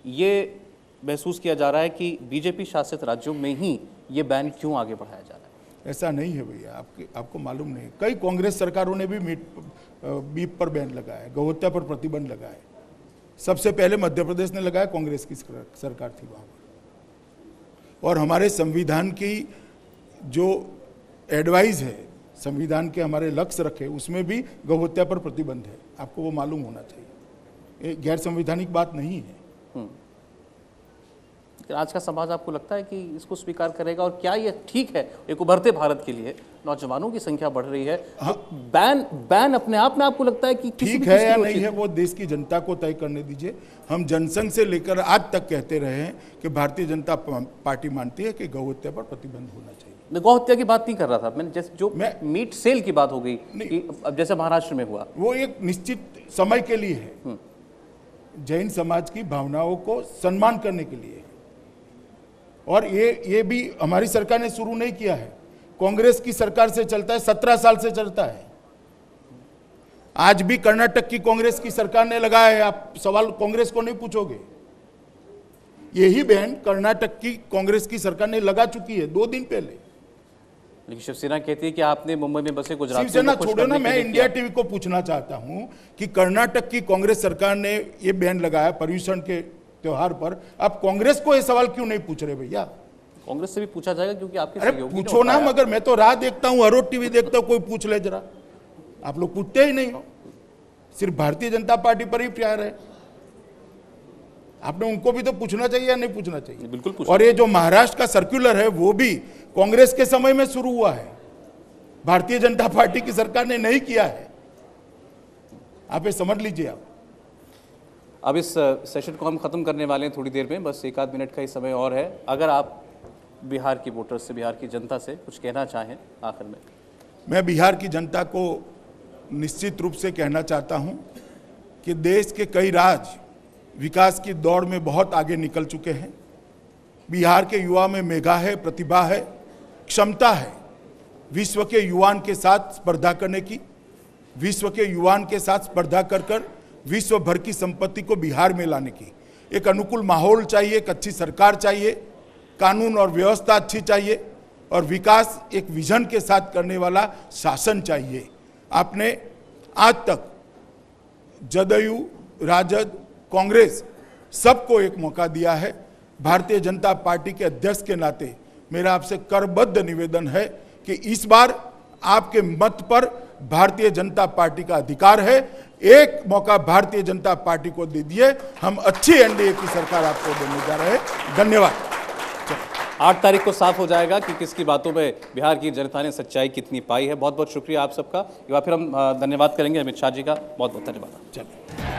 A: ये महसूस किया जा रहा है कि बीजेपी शासित राज्यों में ही ये बैन क्यों आगे बढ़ाया जा रहा है?
C: ऐसा नहीं है भैया, आपको मालूम नहीं। कई कांग्रेस सरकारों ने भी बीफ पर बैन लगाया, गौहत्या पर प्रतिबंध लगाया। सबसे पहले मध्य प्रदेश ने लगाया, कांग्रेस की सरकार थी वहाँ पर। और हमारे संविधान की जो एडवाइस है, संविधान के हमारे लक्ष्य रखे, उसमें भी गौहत्या पर प्रतिबंध है। आपको वो मालूम होना चाहिए, ये गैर संवैधानिक बात नहीं है।
A: आज का समाज आपको लगता है कि इसको स्वीकार करेगा? और क्या ये ठीक है एक उभरते भारत के लिए, नौजवानों की संख्या बढ़ रही है, हाँ, तो बैन अपने आप में आपको लगता है कि
C: ठीक है या नहीं है, वो देश की जनता को तय करने दीजिए। हम जनसंघ से लेकर आज तक कहते रहे हैं कि भारतीय जनता पार्टी मानती है कि गौहत्या पर प्रतिबंध होना चाहिए।
A: मैं गौहत्या की बात नहीं कर रहा था, मैंने जैसे जो मीट सेल की बात हो गई, अब जैसे महाराष्ट्र में हुआ,
C: वो एक निश्चित समय के लिए है, जैन समाज की भावनाओं को सम्मान करने के लिए। और ये भी हमारी सरकार ने शुरू नहीं किया है, कांग्रेस की सरकार से चलता है, 17 साल से चलता है। आज भी कर्नाटक की कांग्रेस की सरकार ने लगाया है। आप सवाल कांग्रेस को नहीं पूछोगे, यही बैन कर्नाटक की कांग्रेस की सरकार ने लगा चुकी है 2 दिन पहले।
A: लेकिन शिवसेना कहती है कि आपने मुंबई में बसे गुजरात,
C: शिवसेना छोड़ो ना, मैं इंडिया टीवी को पूछना चाहता हूं कि कर्नाटक की कांग्रेस सरकार ने ये बैन लगाया पर्यूषण के त्योहार पर, आप कांग्रेस को ये सवाल क्यों नहीं पूछ रहे भैया?
A: कांग्रेस से भी पूछा जाएगा, क्योंकि आपके
C: सहयोगी पूछो ना, मगर मैं तो राह देखता हूं, हर रोज टीवी देखता हूं, कोई पूछ ले जरा। आप लोग पूछते ही नहीं हो, सिर्फ भारतीय जनता पार्टी पर ही प्यार है। आपने उनको भी तो पूछना चाहिए या नहीं पूछना चाहिए?
A: बिल्कुल।
C: और ये जो महाराष्ट्र का सर्कुलर है, वो भी कांग्रेस के समय में शुरू हुआ है, भारतीय जनता पार्टी की सरकार ने नहीं किया है। आप ये समझ लीजिए। आप
A: अब इस सेशन को हम ख़त्म करने वाले हैं थोड़ी देर में, बस 1-8 मिनट का ही समय और है। अगर आप बिहार की वोटर्स से, बिहार की जनता से कुछ कहना चाहें आखिर में।
C: मैं बिहार की जनता को निश्चित रूप से कहना चाहता हूं कि देश के कई राज्य विकास की दौड़ में बहुत आगे निकल चुके हैं। बिहार के युवा में मेधा है, प्रतिभा है, क्षमता है विश्व के युवान के साथ स्पर्धा करने की, विश्व के युवान के साथ स्पर्धा कर विश्व भर की संपत्ति को बिहार में लाने की। एक अनुकूल माहौल चाहिए, एक अच्छी सरकार चाहिए, कानून और व्यवस्था अच्छी चाहिए और विकास एक विजन के साथ करने वाला शासन चाहिए। आपने आज तक जदयू, राजद, कांग्रेस सबको एक मौका दिया है। भारतीय जनता पार्टी के अध्यक्ष के नाते मेरा आपसे करबद्ध निवेदन है कि इस बार आपके मत पर भारतीय जनता पार्टी का अधिकार है। एक मौका भारतीय जनता पार्टी को दे दिए, हम अच्छी एनडीए की सरकार आपको देने जा रहे हैं। धन्यवाद।
A: 8 तारीख को साफ हो जाएगा कि किसकी बातों में बिहार की जनता ने सच्चाई कितनी पाई है। बहुत बहुत शुक्रिया आप सबका। एक बार फिर हम धन्यवाद करेंगे अमित शाह जी का। बहुत बहुत धन्यवाद।
C: चलिए।